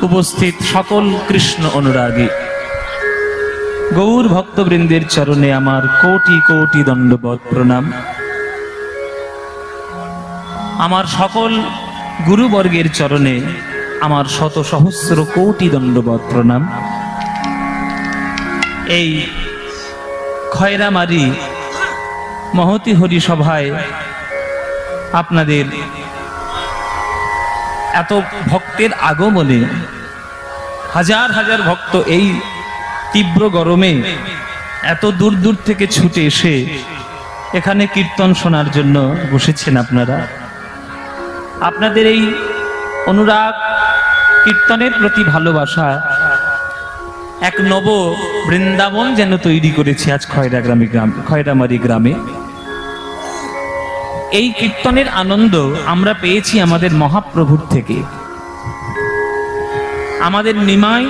উপস্থিত সকল কৃষ্ণ অনুরাগী গৌর ভক্তবৃন্দের চরণে আমার কোটি কোটি দণ্ডবৎ প্রণাম। আমার সকল গুরুবর্গের চরণে আমার শত সহস্র কোটি দণ্ডবৎ প্রণাম। এই খয়রামারি মহতি হরি সভায় আপনাদের এত ভক্তের আগমনে হাজার হাজার ভক্ত এই তীব্র গরমে এত দূর দূর থেকে ছুটে এসে এখানে কীর্তন শোনার জন্য বসেছেন। আপনাদের এই অনুরাগ, কীর্তনের প্রতি ভালোবাসা এক নব বৃন্দাবন যেন তৈরি করেছে আজ খয়রামারি গ্রামে। এই কীর্তনের আনন্দ আমরা পেয়েছি আমাদের মহাপ্রভুর থেকে। আমাদের নিমাই,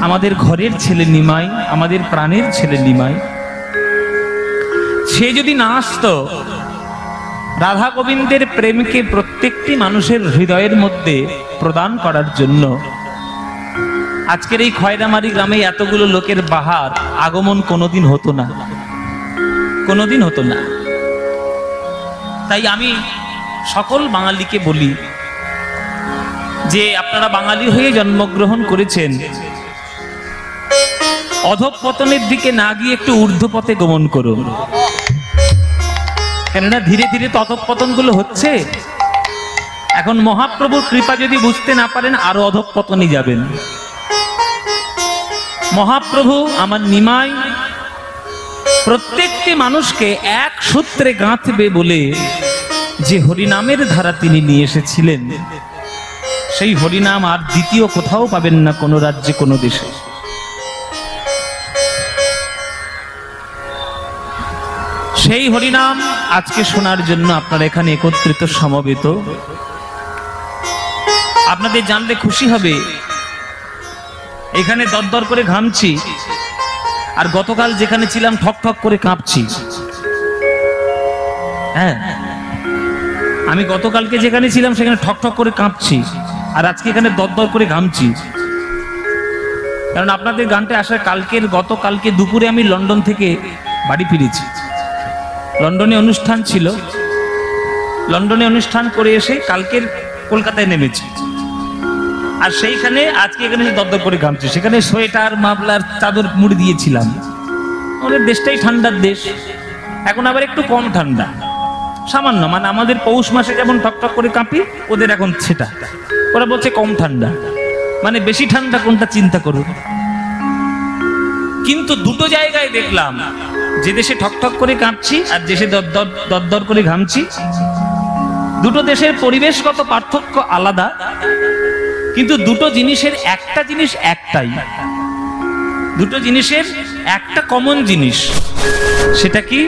আমাদের ঘরের ছেলে নিমাই, আমাদের প্রাণের ছেলে নিমাই, সে যদি না আসতো রাধা গোবিন্দের প্রেমকে প্রত্যেকটি মানুষের হৃদয়ের মধ্যে প্রদান করার জন্য, আজকের এই খয়রামারি গ্রামে এতগুলো লোকের বাহার আগমন কোনোদিন হতো না, কোনোদিন হতো না। তাই আমি সকল বাঙালিকে বলি যে আপনারা বাঙালি হয়ে জন্মগ্রহণ করেছেন, অধঃপতনের দিকে না গিয়ে একটু ঊর্ধ্বপথে গমন করুন। কেননা ধীরে ধীরে তো অধঃপতন গুলো হচ্ছে। এখন মহাপ্রভুর কৃপা যদি বুঝতে না পারেন আরো অধঃপতনে যাবেন। মহাপ্রভু আমার নিমাই প্রত্যেকটি মানুষকে এক সূত্রে গাঁথবে বলে যে হরিনামের ধারা তিনি নিয়ে এসেছিলেন, সেই হরিনাম আর দ্বিতীয় কোথাও পাবেন না, কোনো রাজ্যে, কোনো দেশে। সেই হরিনাম আজকে শোনার জন্য আপনারা এখানে একত্রিত সমবেত। আপনাদের জানলে খুশি হবে, এখানে দরদর করে ঘামছি, আর গতকাল যেখানে ছিলাম ঠক ঠক করে কাঁপছি। হ্যাঁ, আমি গতকালকে যেখানে ছিলাম সেখানে ঠক ঠক করে কাঁপছি, আর আজকে এখানে দরদর করে ঘামছি। কারণ আপনাদের গানটা আসার গতকালকে দুপুরে আমি লন্ডন থেকে বাড়ি ফিরেছি। লন্ডনে অনুষ্ঠান ছিল, লন্ডনে অনুষ্ঠান করে এসে কালকের কলকাতায় নেমেছি, আর সেইখানে আজকে এখানে দরদর করে ঘামছি। সেখানে সোয়েটার, মাফলার, চাদর মুড়ি দিয়েছিলাম। আমাদের দেশটাই ঠান্ডার দেশ, এখন আবার একটু কম ঠান্ডা, সামান্য, মানে আমাদের পৌষ মাসে যেমন টকটক করে কাঁপি, ওদের এখন সেটা, ওরা বলছে কম ঠান্ডা। মানে বেশি ঠান্ডা কোনটা চিন্তা করুন। কিন্তু দুটো জায়গায় দেখলাম, যে দেশে ঠকঠক করে কাঁপছি আর দেশে দরদর করে ঘামছি, দুটো দেশের পরিবেশগত পার্থক্য আলাদা, কিন্তু দুটো জিনিসের একটা জিনিস একটাই। দুটো জিনিসের একটা কমন জিনিস, সেটা কি?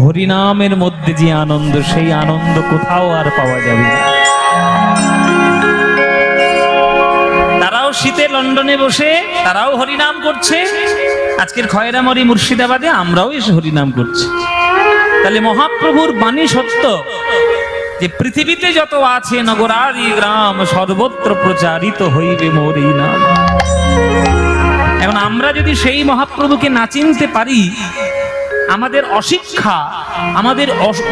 হরিনামের মধ্যে যে আনন্দ, সেই আনন্দ কোথাও আর পাওয়া যাবে না। তারাও শীতে লন্ডনে বসে তারাও হরিনাম করছে, আজকের খয়রামারি মুর্শিদাবাদে আমরাও এসে হরিনাম করছি। তাহলে মহাপ্রভুর বাণী সত্য যে পৃথিবীতে যত আছে নগরাদি গ্রাম, সর্বত্র প্রচারিত হইবে মোর এই নাম। এখন আমরা যদি সেই মহাপ্রভুকে না চিনতে পারি, আমাদের অশিক্ষা, আমাদের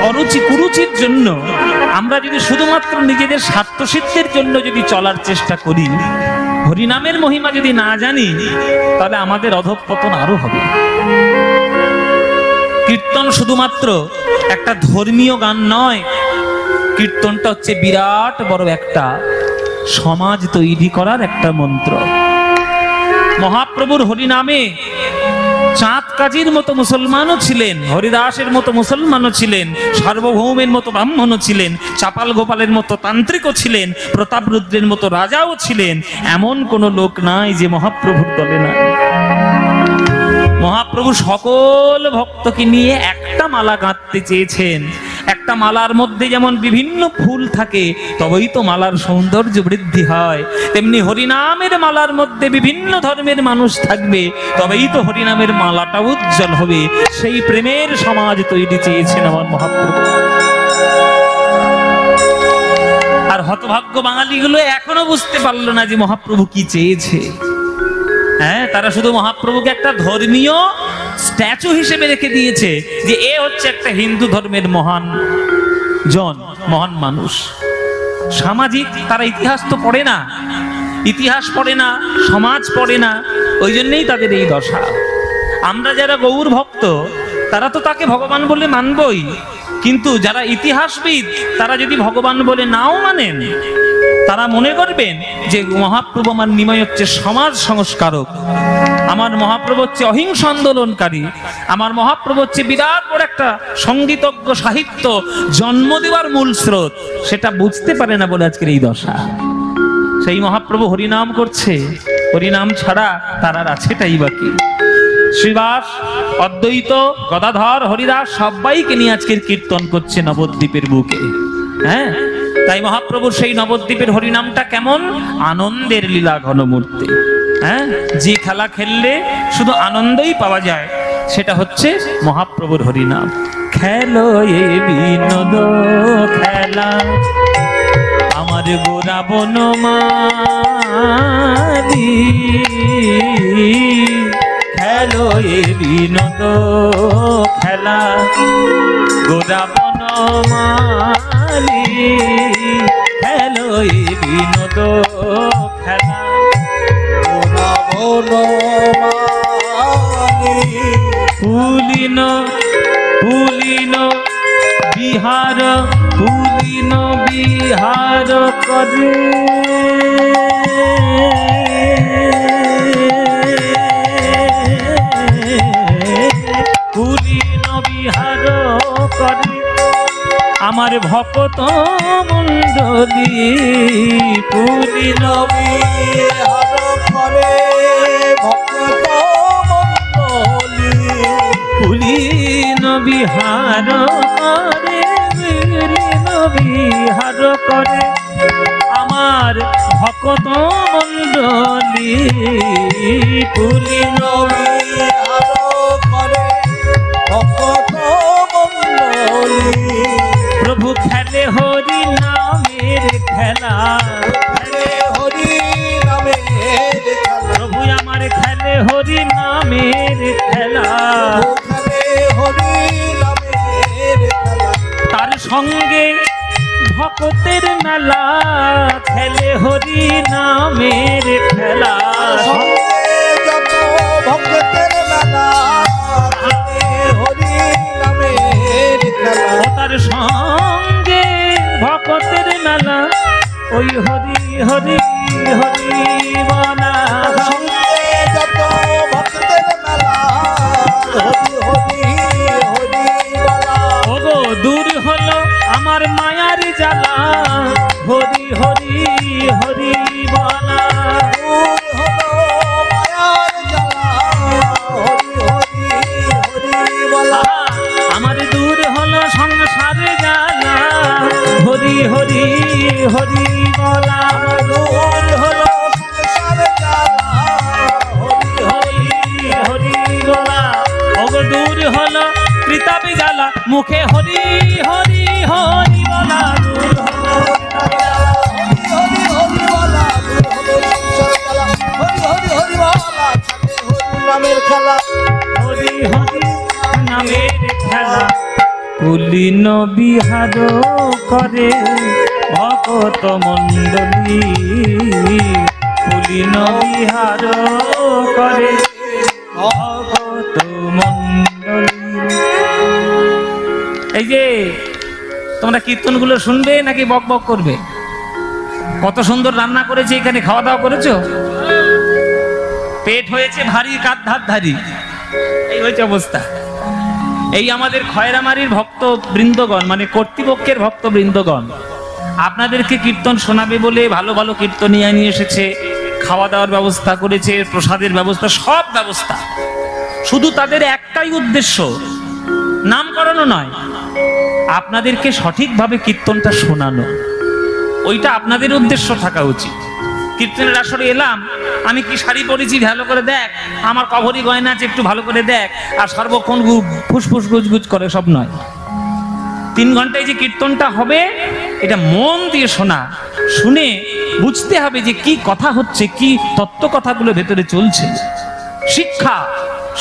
অরুচি কুরুচির জন্য আমরা যদি শুধুমাত্র নিজেদের স্বার্থসিদ্ধির জন্য যদি চলার চেষ্টা করি, হরিনামের মহিমা যদি না জানি, তাহলে আমাদের অধঃপতন আরো হবে। কীর্তন শুধুমাত্র একটা ধর্মীয় গান নয়, কীর্তনটা হচ্ছে বিরাট বড় একটা সমাজ তৈরি করার একটা মন্ত্র। মহাপ্রভুর হরিনামে চাঁদ কাজীর মতো মুসলমানও ছিলেন, হরিদাসের মতো মুসলমানও ছিলেন, সার্বভৌমের মতো ব্রাহ্মণও ছিলেন, চাপাল গোপালের মতো তান্ত্রিকও ছিলেন, প্রতাপরুদ্রের মতো রাজাও ছিলেন। এমন কোন লোক নাই যে মহাপ্রভুর দলে নাই। মহাপ্রভু সকল ভক্তকে নিয়ে একটা মালা গাঁথতে চেয়েছেন। একটা মালার মধ্যে যেমন বিভিন্ন ফুল থাকে, তবেই তো মালার সৌন্দর্য বৃদ্ধি হয়, তেমনি হরিনামের মালার মধ্যে বিভিন্ন ধর্মের মানুষ থাকবে, তবেই তো হরিনামের মালাটা উজ্জ্বল হবে। সেই প্রেমের সমাজ তৈরি চেয়েছেন আমার মহাপ্রভু। আর আর হতভাগ্য বাঙালিগুলো এখনো বুঝতে পারলো না যে মহাপ্রভু কি চেয়েছে। হ্যাঁ, তারা শুধু মহাপ্রভুকে একটা ধর্মীয় স্ট্যাচু হিসেবে রেখে দিয়েছে যে এ হচ্ছে একটা হিন্দু ধর্মের মহান জন, মহান মানুষ। সামাজিক তারা ইতিহাস তো পড়ে না, ইতিহাস পড়ে না, সমাজ পড়ে না, ওই জন্যই তাদের এই দশা। আমরা যারা গৌর ভক্ত তারা তো তাকে ভগবান বলে মানবই, কিন্তু যারা ইতিহাসবিদ তারা যদি ভগবান বলে নাও মানেন, তারা মনে করবেন যে মহাপ্রভু আমার নিমাই হচ্ছে সমাজ সংস্কারক, আমার মহাপ্রভু হচ্ছে অহিংস আন্দোলনকারী, আমার মহাপ্রভু হচ্ছে বিরাট বড় একটা সঙ্গীতজ্ঞ, সাহিত্য জন্ম দেওয়ার মূল স্রোত। সেটা বুঝতে পারে না বলে আজকের এই দশা। সেই মহাপ্রভু হরিনাম করছে, হরিনাম ছাড়া তার আর আছেটাই বাকি। শ্রীবাস, অদ্বৈত, গদাধর, হরিদাস সবাইকে নিয়ে আজকের কীর্তন করছে নবদ্বীপের বুকে। হ্যাঁ, তাই মহাপ্রভুর সেই নবদ্বীপের হরিনামটা কেমন আনন্দের লীলা ঘনমূর্তি। হ্যাঁ, যে খেলা খেললে শুধু আনন্দই পাওয়া যায় সেটা হচ্ছে মহাপ্রভুর হরিনাম। খেলো এ বিনোদ খেলা আমার গোরা বনমালী, খেলো এ বিনোদ খেলা গোরা বনমালী, খেলো এ বিনোদ খেলা গোরা বনমালী। পুলিন পুলিন বিহার, পুলিন বিহার করে পুলিন বিহার করে আমার ভক্ত মণ্ডলী, পুলিন বিহার করে ভক্ত মণ্ডলী, পুলিন বিহার করে, পুলিন বিহার করে আমার ভক্ত মণ্ডলী, পুলিন বিহার করে ভক্ত মণ্ডলী। প্রভু খেলে হরি নামের খেলা, খেলে হরি নামের খেলা, প্রভু আমার খেলে হরি নামের খেলা, খেলে হরি নামের খেলা। তার সঙ্গে ভক্তের মেলা, খেলে হরি নামের খেলা, যত ভক্তের মেলা, হরি নামের খেলা। তার সঙ্গে ভক্তের মেলা, ওই হরি হরি হরি বলা, সঙ্গে যত ভক্তের মেলা, হরি হরি হরি বলা। ওগো দূর হলো আমার মায়ার জ্বালা, হরি হরি হরি বলা, দূর হলো মায়ার জ্বালা, হরি হরি হরি বলা। আমার দূর হলো সংসার জ্বালা, হরি হরি হরি বলা, দূর হলো সংসার জ্বালা, হরি হরি হরি বলা। ওগো দূর হলো কৃতাবি জ্বালা, মুখে হরি হরি হরি বলা, দূর হলো হরি হরি হরি বলা, দূর হলো সংসার জ্বালা, হরি হরি হরি বলা। হরি নামের খেলা, হরি হরি নামের খেলা, পুলিন বিহার করে ভক্ত মণ্ডলী, পুলিন বিহার করে ভক্ত মণ্ডলী। এই যে তোমরা কীর্তনগুলো শুনবে নাকি বক বক করবে? কত সুন্দর রান্না করেছে, এখানে খাওয়া দাওয়া করেছো, পেট হয়েছে ভারী, কাঁধ ধার ধারি, এই হয়েছে অবস্থা। এই আমাদের খয়রামারির ভক্ত বৃন্দগণ, মানে কর্তৃপক্ষের ভক্ত বৃন্দগণ আপনাদেরকে কীর্তন শোনাবে বলে ভালো ভালো কীর্তনিয়া নিয়ে এসেছে, খাওয়া দাওয়ার ব্যবস্থা করেছে, প্রসাদের ব্যবস্থা, সব ব্যবস্থা। শুধু তাদের একটাই উদ্দেশ্য, নাম করানো নয়, আপনাদেরকে সঠিকভাবে কীর্তনটা শোনানো। ওইটা আপনাদের উদ্দেশ্য থাকা উচিত। কীর্তনের আসরে এলাম, আমি কি শাড়ি পরেছি ভালো করে দেখ, আমার কভরি গয়না আছে একটু ভালো করে দেখ, আর সর্বক্ষণ ফুসফুস গুজগুজ করে সব নয়। 3 ঘন্টায় যে কীর্তনটা হবে এটা মন দিয়ে শোনা, শুনে বুঝতে হবে যে কি কথা হচ্ছে, কি তত্ত্ব কথাগুলো ভেতরে চলছে। শিক্ষা,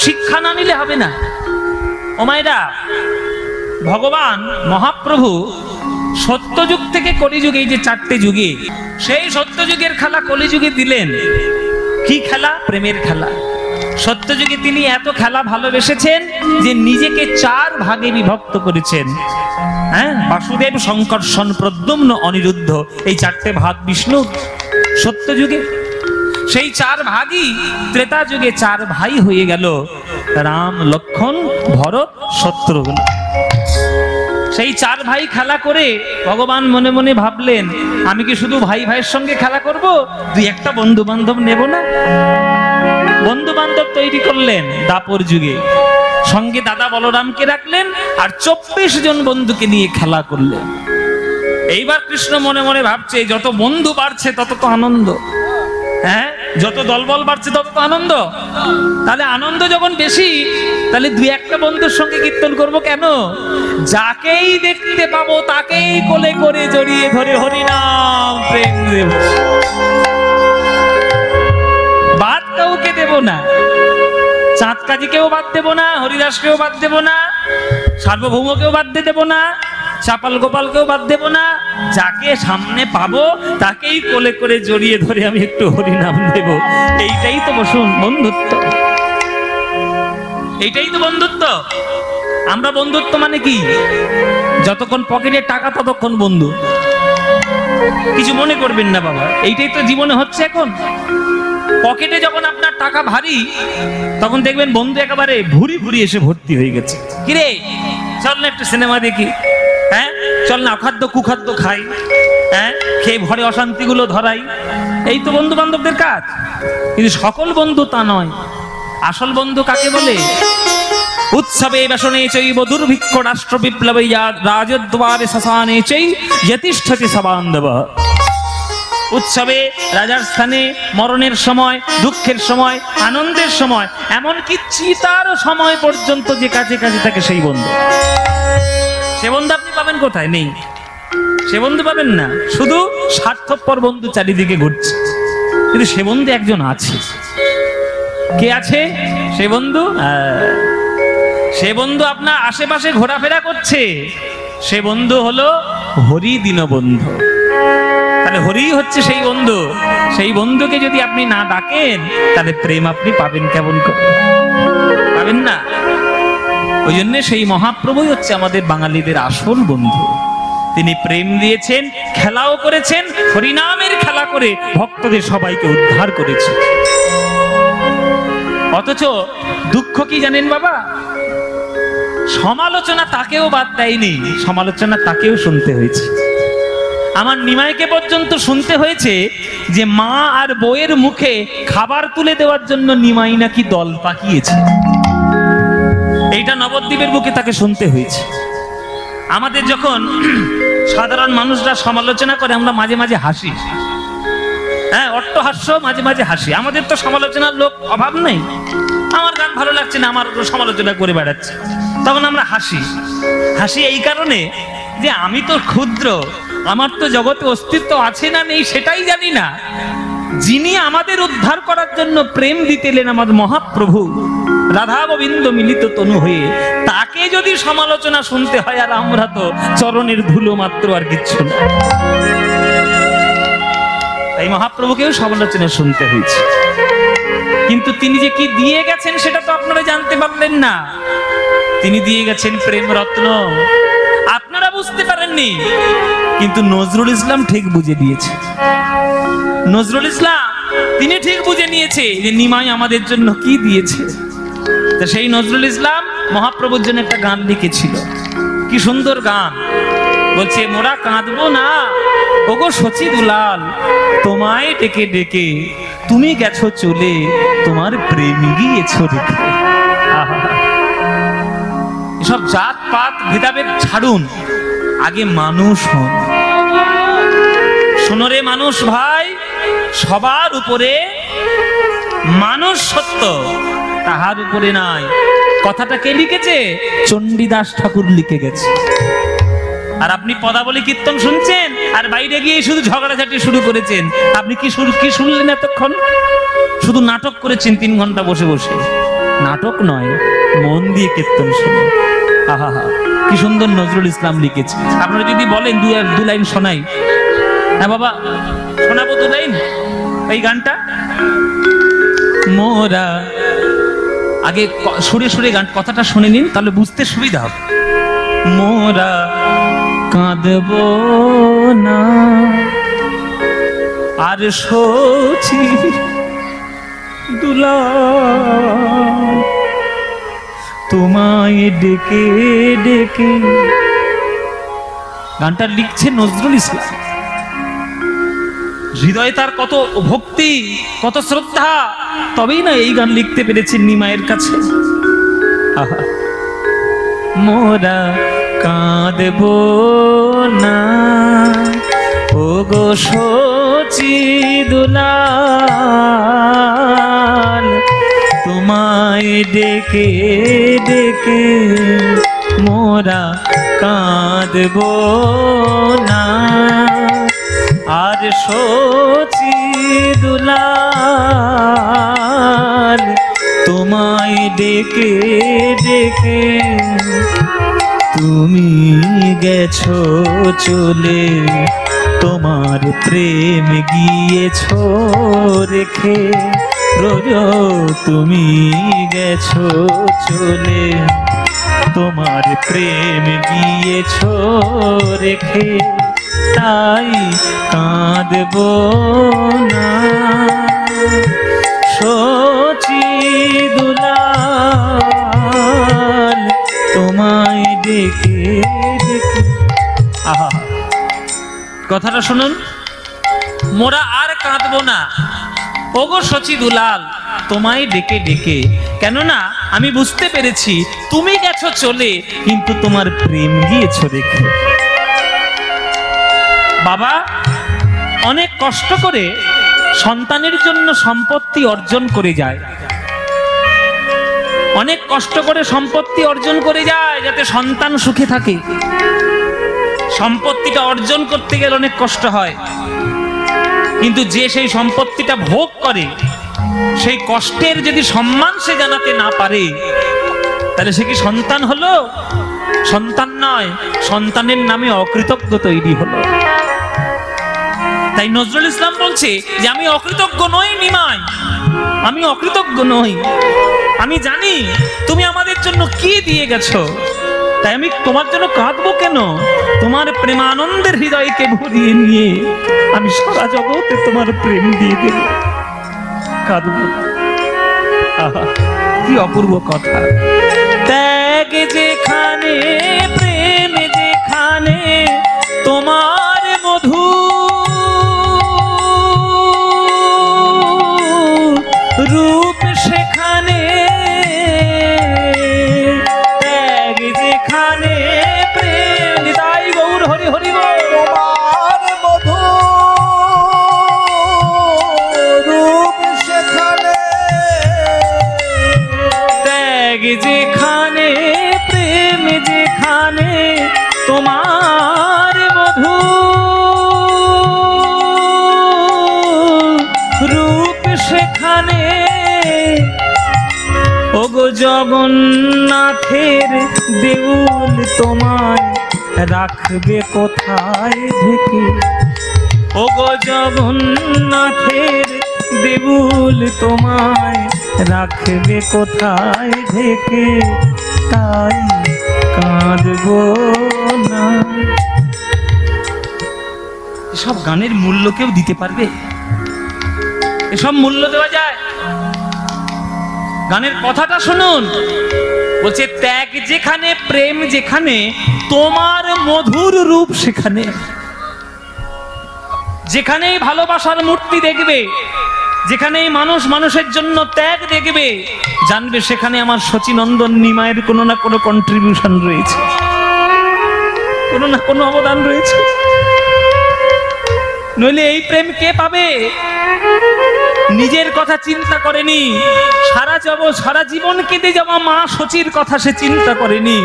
শিক্ষা না নিলে হবে না। ও মায়েরা, ভগবান মহাপ্রভু সত্যযুগ থেকে কলিযুগে, এই যে 4টে যুগে, সেই সত্যযুগের খেলা কলিযুগে দিলেন। কি খেলা? প্রেমের খেলা। সত্যযুগে তিনি এত খেলা ভালোবেসেছেন যে নিজেকে 4 ভাগে বিভক্ত করেছেন। হ্যাঁ, বাসুদেব, শঙ্কর্ষণ, প্রদ্যুম্ন, অনিরুদ্ধ, এই 4টে ভাগ বিষ্ণু সত্যযুগে। সেই 4 ভাগই ত্রেতা যুগে 4 ভাই হয়ে গেল, রাম, লক্ষ্মণ, ভরত, শত্রুঘ্ন। সেই 4 ভাই খেলা করে ভগবান মনে মনে ভাবলেন, আমি কি শুধু ভাই ভাইয়ের সঙ্গে খেলা করব, 2-1টা বন্ধু বান্ধব নেব না? বন্ধু বান্ধব তৈরি করলেন দাপর যুগে, সঙ্গে দাদা বলরামকে রাখলেন, আর 24 জন বন্ধুকে নিয়ে খেলা করলেন। এইবার কৃষ্ণ মনে মনে ভাবছে, যত বন্ধু বাড়ছে তত তো আনন্দ, হ্যাঁ, যত দলবল বাড়ছে তত তো আনন্দ। তাহলে আনন্দ যখন বেশি, তাহলে 2-1টা বন্ধুর সঙ্গে কীর্তন করব কেন? যাকেই দেখতে পাবো তাকেই কোলে করে জড়িয়ে ধরে হরিনাম প্রেম দেব, বাদ কাউকে দেব না। চাঁদ কাজীকেও বাদ দেব না, হরিদাসকেও বাদ দেব না, সার্বভৌমকেও বাদ দেব না, চাপাল গোপালকেও বাদ দেব না। যাকে সামনে পাবো তাকেই কোলে করে জড়িয়ে ধরে আমি একটু হরিনাম দেব। এইটাই তো বন্ধুত্ব, এইটাই তো বন্ধুত্ব। আমরা বন্ধুত্ব মানে কি? যতক্ষণ পকেটে টাকা ততক্ষণ বন্ধু। কিছু মনে করবেন না বাবা, এইটাই তো জীবনে হচ্ছে এখন। পকেটে যখন আপনার টাকা ভারী, তখন দেখবেন বন্ধু একেবারে ভুরি ভুরি এসে ভর্তি হয়ে গেছে। কিরে, চল না একটু সিনেমা দেখি, হ্যাঁ, চল না অখাদ্য কুখাদ্য খাই, হ্যাঁ, খেয়ে ঘরে অশান্তিগুলো ধরাই। এই তো বন্ধু বান্ধবদের কাজ। কিন্তু সকল বন্ধু তা নয়। আসল বন্ধু কাকে বলে? উৎসবে বেশনে চৈব দুর্ভিক্ষ রাষ্ট্র বিপ্লবে রাজদ্বারে শ্মশানে চৈ যতিষ্ঠতি সবান্ধব। উৎসবে, রাজার স্থানে, মরণের সময়, দুঃখের সময়, আনন্দের সময়, এমনকি চিতার সময় পর্যন্ত যে কাছে কাছে থাকে সেই বন্ধু। সে বন্ধু আপনি পাবেন কোথায়? নেই, সে বন্ধু পাবেন না। শুধু স্বার্থপর বন্ধু চারিদিকে ঘুরছে, কিন্তু সে বন্ধু একজন আছে। কে আছে সে বন্ধু? সে বন্ধু আপনার আশেপাশে ঘোরাফেরা করছে। সে বন্ধু হলো হরি দীনবন্ধু। তাহলে হরি হচ্ছে সেই বন্ধু। সেই বন্ধুকে যদি আপনি না ডাকেন, তাহলে প্রেম আপনি পাবেন কেমন করে? পাবেন না। ওই জন্য সেই মহাপ্রভুই হচ্ছে আমাদের বাঙালিদের আসল বন্ধু। তিনি প্রেম দিয়েছেন, খেলাও করেছেন, হরিনামের খেলা করে ভক্তদের সবাইকে উদ্ধার করেছে। অথচ দুঃখ কি জানেন বাবা? সমালোচনা তাকেও বাদ দেয়নি, সমালোচনা তাকেও শুনতে হয়েছে। আমার নিমাইকে পর্যন্ত শুনতে হয়েছে যে মা আর বউয়ের মুখে খাবার তুলে দেওয়ার জন্য নিমাই নাকি দল পাকিয়েছে। এইটা নবদ্বীপের বুকে তাকে শুনতে হয়েছে। আমাদের যখন সাধারণ মানুষরা সমালোচনা করে, আমরা মাঝে মাঝে হাসি, হ্যাঁ, অট্টহাস্য, মাঝে মাঝে হাসি। আমাদের তো সমালোচনার লোক অভাব নেই। আমার গান ভালো লাগছে না, আমার সমালোচনা করে বেড়াচ্ছে, তখন আমরা হাসি। হাসি এই কারণে যে আমি তো ক্ষুদ্র, আমার তো জগতে অস্তিত্ব আছে না নেই সেটাই জানি না। যিনি আমাদের উদ্ধার করার জন্য প্রেম দিতেলেন, আমার মহাপ্রভু রাধা গোবিন্দ মিলিত তনু হয়ে, তাকে যদি সমালোচনা শুনতে হয়, আর আমরা তো চরণের ধুলো মাত্র, আর কিচ্ছু না। এই মহাপ্রভুকেও সমালোচনা শুনতে হয়েছে। কিন্তু তিনি যে কি দিয়ে গেছেন সেটা তো আপনারা জানতে পারলেন না। তিনি দিয়ে গেছেন প্রেম রত্ন। আপনারা বুঝতে পারেননি, কিন্তু নজরুল ইসলাম ঠিক বুঝে দিয়েছে। নজরুল ইসলাম তিনি ঠিক বুঝে নিয়েছে যে নিমাই আমাদের জন্য কি দিয়েছে। তো সেই নজরুল ইসলাম মহাপ্রভুর জন্য একটা গান লিখেছিল। কি সুন্দর গান! বলছে, মোরা কাঁদবো না ওগো সচি দুলাল, তোমায় ডেকে ডেকে তুমি গেছো চলে, তোমার প্রেম গিয়েছো রেখে। এসব জাত পাত ভেদাভেদ ছাড়ুন, আগে মানুষ হন। শোনো রে মানুষ ভাই, সবার উপরে মানুষ সত্য, তাহার উপরে নাই। কথাটা কে লিখেছে? চণ্ডীদাস ঠাকুর লিখে গেছে। আর আপনি পদাবলী কীর্তন শুনছেন আর বাইরে গিয়ে শুধু ঝগড়াঝাটি শুরু করেছেন। আপনি কি শুনলেন এতক্ষণ? শুধু নাটক করেছেন 3 ঘন্টা বসে বসে। নাটক নয়, মন দিয়ে কীর্তন শুনুন। আহা হা, কি সুন্দর নজরুল ইসলাম লিখেছে। আপনারা যদি বলেন দু লাইন শোনাই, হ্যাঁ বাবা শোনাবো 2 লাইন এই গানটা। মোরা, আগে সুরে সুরে গান কথাটা শুনে নিন, তাহলে বুঝতে সুবিধা হবে। মোরা কাঁদব না আর সচি দুলাল, তোমায় ডেকে ডেকে। গানটা লিখছে নজরুল ইসলাম। হৃদয়ে তার কত ভক্তি, কত শ্রদ্ধা, তবেই না এই গান লিখতে পেরেছেন নিমায়ের কাছে। আহা, মোরা কাঁদব না ও গো সচি দুলাল, তোমায় ডেকে ডেকে মোরা কাঁদব না আর সচি দুলাল, তোমায় ডেকে ডেকে। তুমি গেছো চলে, তোমার প্রেম গিয়েছো রেখে। তুমি গেছো চলে, তোমার প্রেম গিয়েছো রেখে। তাই কাঁদব না সচি দুলাল, তোমায় ডেকে ডেকে। আহা, কথাটা শুনুন। মোরা আর কাঁদব না ওগো সচি দুলাল, তোমায় ডেকে ডেকে। কেননা আমি বুঝতে পেরেছি তুমি গেছো চলে, কিন্তু তোমার প্রেম গিয়েছো রেখে। বাবা অনেক কষ্ট করে সন্তানের জন্য সম্পত্তি অর্জন করে যায়, অনেক কষ্ট করে সম্পত্তি অর্জন করে যায় যাতে সন্তান সুখে থাকে। সম্পত্তিটা অর্জন করতে গেলে অনেক কষ্ট হয়, কিন্তু যে সেই সম্পত্তিটা ভোগ করে সেই কষ্টের যদি সম্মান সে জানাতে না পারে, তাহলে সে কি সন্তান হলো? সন্তান নয়, সন্তানের নামে অকৃতজ্ঞ তৈরি হলো। তাই নজরুল ইসলাম বলছে যে আমি অকৃতজ্ঞ নই নিমাই, আমি অকৃতজ্ঞ নই। আমি জানি তুমি আমাদের জন্য কি দিয়ে গেছো, তাই আমি তোমার জন্য কাঁদবো কেন? তোমার প্রেমানন্দের হৃদয়কে ভরিয়ে নিয়ে আমি সারা জগতে তোমার প্রেম দিয়ে দেব, কাঁদবো। আহা, কি অপূর্ব কথা। ত্যাগ যেখানে, প্রেম যেখানে, তোমার মধু রূপ সেখানে। ত্যাগ যেখানে, প্রেম। তাই গৌর হরি হরি বল। তোমার মধু রূপ সেখানে। ত্যাগ যেখানে, প্রেম যেখানে, তোমার মধু রূপ সেখানে। ওগো জগন্নাথের দেউল তোমায় রাখবে কোথায় ঢেকে। ওগো জগন্নাথের দেউল তোমায় রাখবে কোথায় ঢেকে। তাই কাঁদব না। এসব গানের মূল্য কেউ দিতে পারবে? এসব মূল্য দেওয়া যায়? গানের কথাটা শুনুন, বলছে ত্যাগ যেখানে, প্রেম যেখানে, তোমার মধুর রূপ সেখানে। যেখানেই ভালোবাসার মূর্তি দেখবে, যেখানেই মানুষ মানুষের জন্য ত্যাগ দেখবে, জানবে সেখানে আমার শচীনন্দন নিমায়ের কোনো না কোনো কন্ট্রিবিউশন রয়েছে, কোনো না কোনো অবদান রয়েছে। নইলে এই প্রেম কে পাবে? নিজের কথা চিন্তা করেনি, সারা জীবন কেঁদে যাওয়া মা শচীর কথা সে চিন্তা করেনি,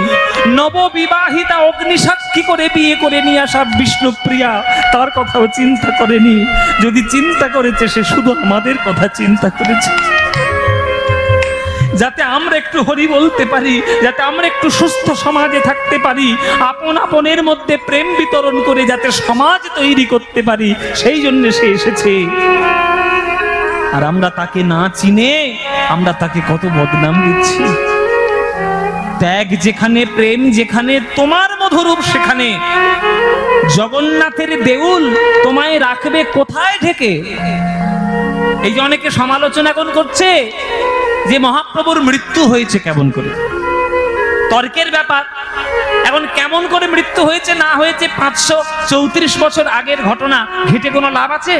নববিবাহিতা অগ্নিসাক্ষী করে বিয়ে করে নিয়ে আসা বিষ্ণুপ্রিয়া তার কথাও চিন্তা করেনি। যদি চিন্তা করেছে সে শুধু আমাদের কথা চিন্তা করেছে, যাতে আমরা একটু হরি বলতে পারি, যাতে আমরা একটু সুস্থ সমাজে থাকতে পারি, আপন আপনের মধ্যে প্রেম বিতরণ করে যাতে সমাজ তৈরি করতে পারি, সেই জন্য সে এসেছে। আর আমরা তাকে না চিনে আমরা তাকে কত বদনাম দিচ্ছি। ত্যাগ যেখানে, প্রেম যেখানে, তোমার মধুরূপ সেখানে। জগন্নাথের দেউল তোমায় রাখবে কোথায় ঢেকে? এই যে অনেকে সমালোচনা এখন করছে যে মহাপ্রভুর মৃত্যু হয়েছে কেমন করে, তর্কের ব্যাপার। এখন কেমন করে মৃত্যু হয়েছে না হয়েছে 534 বছর আগের ঘটনা ঘেটে কোনো লাভ আছে?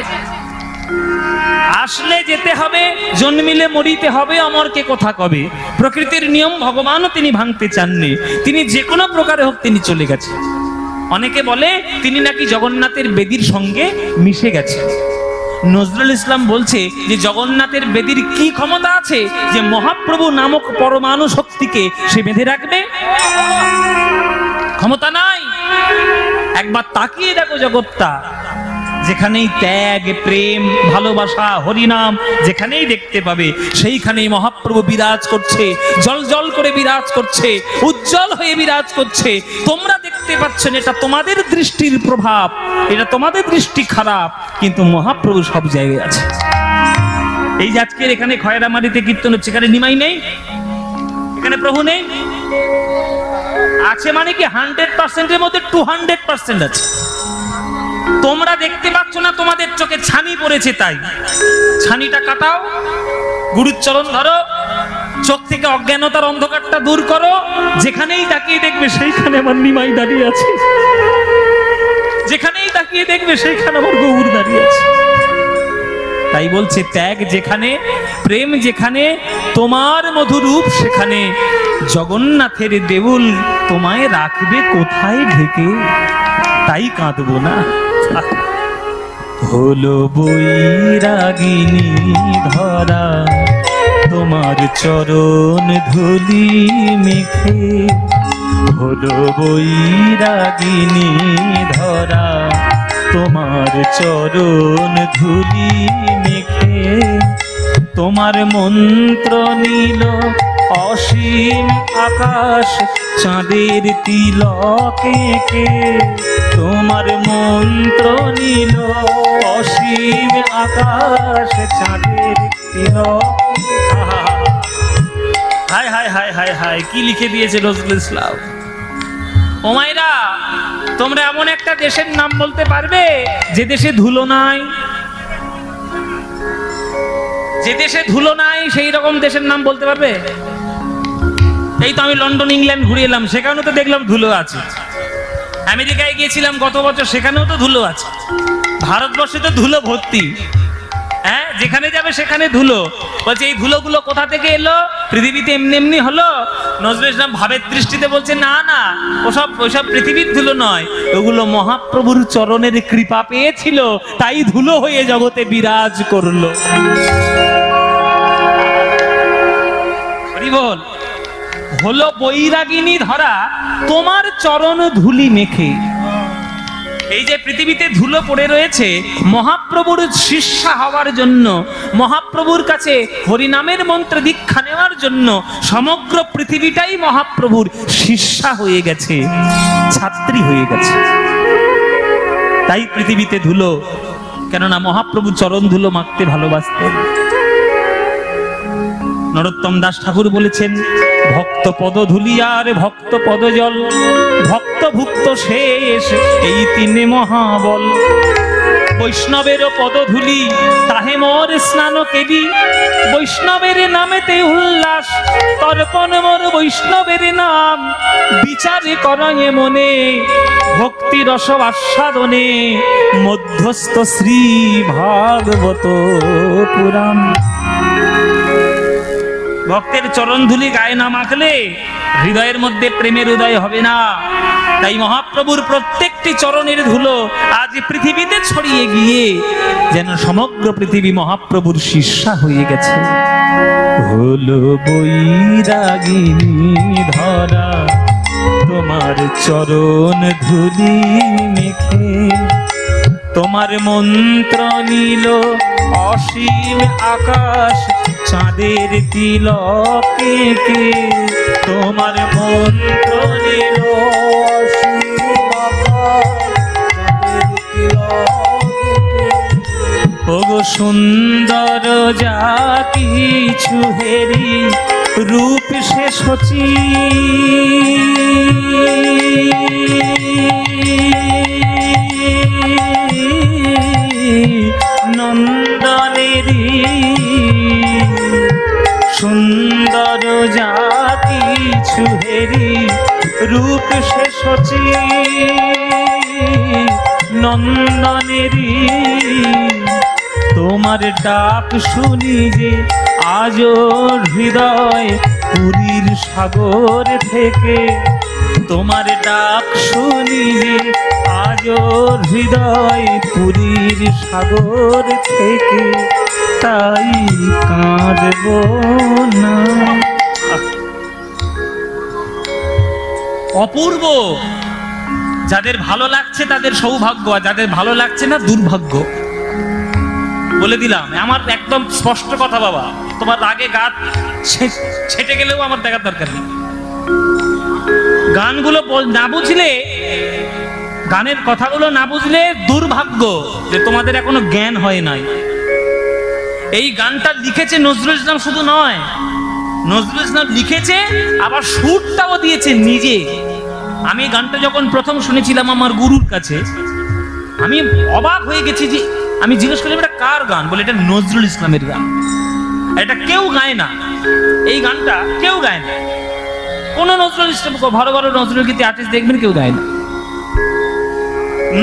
আসলে যেতে হবে, জন্মিলে মরিতে হবে, অমরকে কথা কবে। প্রকৃতির নিয়ম ভগবানও তিনি ভাঙতে চাননি, তিনি যে কোনো প্রকারে হোক তিনি চলে গেছে। অনেকে বলে তিনি নাকি জগন্নাথের বেদির সঙ্গে মিশে গেছে। নজরুল ইসলাম বলছে যে জগন্নাথের বেদির কি ক্ষমতা আছে যে মহাপ্রভু নামক পরমাণু শক্তিকে সে বেঁধে রাখবে? ক্ষমতা নাই। একবার তাকিয়ে দেখো জগৎটা, যেখানেই ত্যাগ, প্রেম, ভালোবাসা, হরিনাম যেখানেই দেখতে পাবে সেইখানেই মহাপ্রভু বিরাজ করছে, জল করে বিরাজ করছে, উজ্জ্বল হয়ে বিরাজ করছে। তোমরা দেখতে পাচ্ছেন, এটা তোমাদের দৃষ্টির প্রভাব, এটা তোমাদের দৃষ্টি খারাপ, কিন্তু মহাপ্রভু সব জায়গায় আছে। এই যে আজকের এখানে খয়রামারিতে কীর্তন হচ্ছে, এখানে নিমাই নেই, এখানে প্রভু নেই, আছে মানে কি 100%-এর মধ্যে 200% আছে। তোমরা দেখতে পাচ্ছ না, তোমাদের চোখে ছানি পড়েছে, তাই ছানিটা কাটাও, গুরুর চরণ ধরো, চোখ থেকে অজ্ঞানতার অন্ধকারটা দূর করো। যেখানেই তাকিয়ে দেখবে সেইখানে আমার নিমাই দাঁড়িয়ে আছে, যেখানেই তাকিয়ে দেখবে সেইখানে আমার গৌর দাঁড়িয়ে আছে। তাই বলছে ত্যাগ যেখানে, প্রেম যেখানে, তোমার মধুরূপ সেখানে। জগন্নাথের দেউল তোমায় রাখবে কোথায় ঢেকে? তাই কাঁদবো না। হলো বৈরাগিনী ধরা তোমার চরণ ধুলি মেখে, হলো বৈরাগিনী ধরা তোমার চরণ ধুলি মেখে। তোমার মন্ত্র নীল অসীম আকাশ চাঁদের তিলকে কে, তোমার মন্ত্র নীল অসীম আকাশ চাঁদের তিলক। হায় হায় হায় হায় হায়, কি লিখে দিয়েছে নজরুল ইসলাম। ও মায়েরা, তোমরা এমন একটা দেশের নাম বলতে পারবে যে দেশে ধুলো নাই? যে দেশে ধুলো নাই সেই রকম দেশের নাম বলতে পারবে? এই তো আমি লন্ডন, ইংল্যান্ড ঘুরে এলাম, সেখানেও তো দেখলাম ধুলো আছে। আমেরিকায় গিয়েছিলাম গত বছর, সেখানেও তো ধুলো আছে। ভারতবর্ষে তো ধুলো ভর্তি, হ্যাঁ, যেখানে যাবে সেখানে ধুলো। বলছে এই ধুলোগুলো কোথা থেকে এলো? পৃথিবীতে এমনি এমনি হলো? নজরুল ইসলাম ভাবের দৃষ্টিতে বলছে না না, ওসব পৃথিবীর ধুলো নয়, ওগুলো মহাপ্রভুর চরণের কৃপা পেয়েছিল, তাই ধুলো হয়ে জগতে বিরাজ করলো। হরি বল। হলো বৈরাগিনী ধরা তোমার চরণ ধুলি মেখে। এই যে পৃথিবীতে ধুলো পড়ে রয়েছে, মহাপ্রভুর শিষ্যা হওয়ার জন্য, মহাপ্রভুর কাছে হরিনামের মন্ত্র দীক্ষা নেওয়ার জন্য সমগ্র পৃথিবীটাই মহাপ্রভুর শিষ্যা হয়ে গেছে, ছাত্রী হয়ে গেছে। তাই পৃথিবীতে ধুলো, কেননা মহাপ্রভু চরণ ধুলো মাখতে ভালোবাসতেন। নরোত্তম দাস ঠাকুর বলেছেন, ভক্ত পদ ধুলিয়ার ভক্ত পদ জল, ভক্ত ভুক্ত শেষ এই তিনে মহাবল। বৈষ্ণবের পদধূলি তাহে মোর স্নান কেলি, বৈষ্ণবের নামেতে উল্লাস তর্পণ মোর বৈষ্ণবের নাম। বিচারে করয়ে মনে ভক্তি রস আস্বাদনে, মধ্যস্থ শ্রী ভাগবত পুরাণ। ভক্তের চরণ ধুলি গায়ে না মাখলে হৃদয়ের মধ্যে প্রেমের উদয় হবে না। তাই মহাপ্রভুর প্রত্যেকটি চরণের ধুলো আজ পৃথিবীতে ছড়িয়ে গিয়ে যেন সমগ্র পৃথিবী মহাপ্রভুর শিষ্যা হয়ে গেছে। হলো বৈরাগিনী ধরা তোমার চরণ ধুলি মেখে, তোমার মন্ত্র নীল অসীম আকাশ চাঁদের তিলকে কে, তোমার মন্ত্র নীল অসীম আকাশ চাঁদের তিলকে, ওগো সুন্দর যা কিছু হেরি রূপ সে সচি, নন্দনেরি সুন্দর যা কিছু হেরি রূপ সে সচি, নন্দনেরি তোমার ডাক শুনি যে আজও হৃদয় পুরীর সাগর থেকে, তোমার ডাক শুনি যে আজও হৃদয় পুরীর সাগর থেকে, তাই কাঁদব না। অপূর্ব। যাদের ভালো লাগছে তাদের সৌভাগ্য, আর যাদের ভালো লাগছে না দুর্ভাগ্য। বলে দিলাম, আমার একদম স্পষ্ট কথা বাবা, তোমার রাগে গাত ছেটে গেলেও আমার দেখার দরকার নেই। গানগুলো না বুঝলে, গানের কথাগুলো না বুঝলে দুর্ভাগ্য যে তোমাদের এখনো জ্ঞান হয় নাই। এই গানটা লিখেছে নজরুল ইসলাম, শুধু নয়, নজরুল ইসলাম লিখেছে আবার সুরটাও দিয়েছে নিজে। আমি গানটা যখন প্রথম শুনেছিলাম আমার গুরুর কাছে, আমি অবাক হয়ে গেছি। যে আমি জিজ্ঞেস করলাম এটা কার গান, বলে এটা নজরুল ইসলামের গান, এটা কেউ গায় না, এই গানটা কেউ গায় না। কোন নজরুল ইসলাম, ভালো ভালো নজরুল গীতি আর্টিস্ট দেখবেন কেউ গায় না।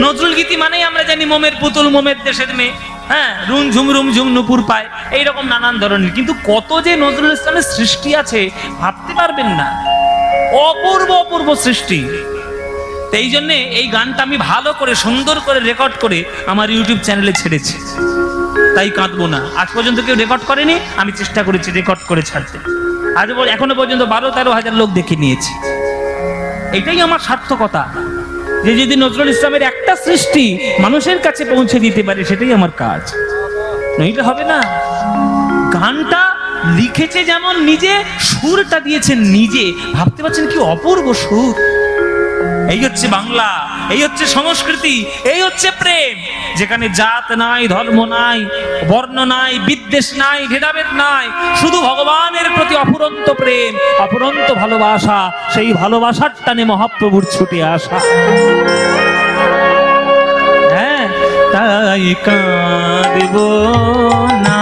নজরুল গীতি মানেই আমরা জানি মোমের পুতুল, মোমের দেশের মেয়ে, হ্যাঁ, রুম ঝুম নুপুর পায়, এইরকম নানান ধরনের। কিন্তু কত যে নজরুল ইসলামের সৃষ্টি আছে ভাবতে পারবেন না, অপূর্ব অপূর্ব সৃষ্টি। এই জন্য এই গানটা আমি ভালো করে সুন্দর করে রেকর্ড করে আমার ইউটিউব চ্যানেলে ছেড়েছি, তাই কাঁদবো না। আজ পর্যন্ত কেউ রেকর্ড করেনি, আমি চেষ্টা করেছি রেকর্ড করে ছাড়তে। আজ এখনো পর্যন্ত 12-13 হাজার লোক দেখে নিয়েছে। এটাই আমার সার্থকতা, যে যদি নজরুল ইসলামের একটা সৃষ্টি মানুষের কাছে পৌঁছে দিতে পারে, সেটাই আমার কাজ। নইলে হবে না। গানটা লিখেছে যেমন নিজে, সুরটা দিয়েছেন নিজে। ভাবতে পারছেন কি অপূর্ব সুর। এই হচ্ছে বাংলা, এই হচ্ছে সংস্কৃতি, এই হচ্ছে প্রেম, যেখানে জাত নাই, ধর্ম নাই, বর্ণ নাই, বিদ্বেষ নাই, ভেদাভেদ নাই, শুধু ভগবানের প্রতি অফুরন্ত প্রেম, অফুরন্ত ভালোবাসা। সেই ভালোবাসার টানে মহাপ্রভুর ছুটে আসা। হ্যাঁ, তাই কাঁদব না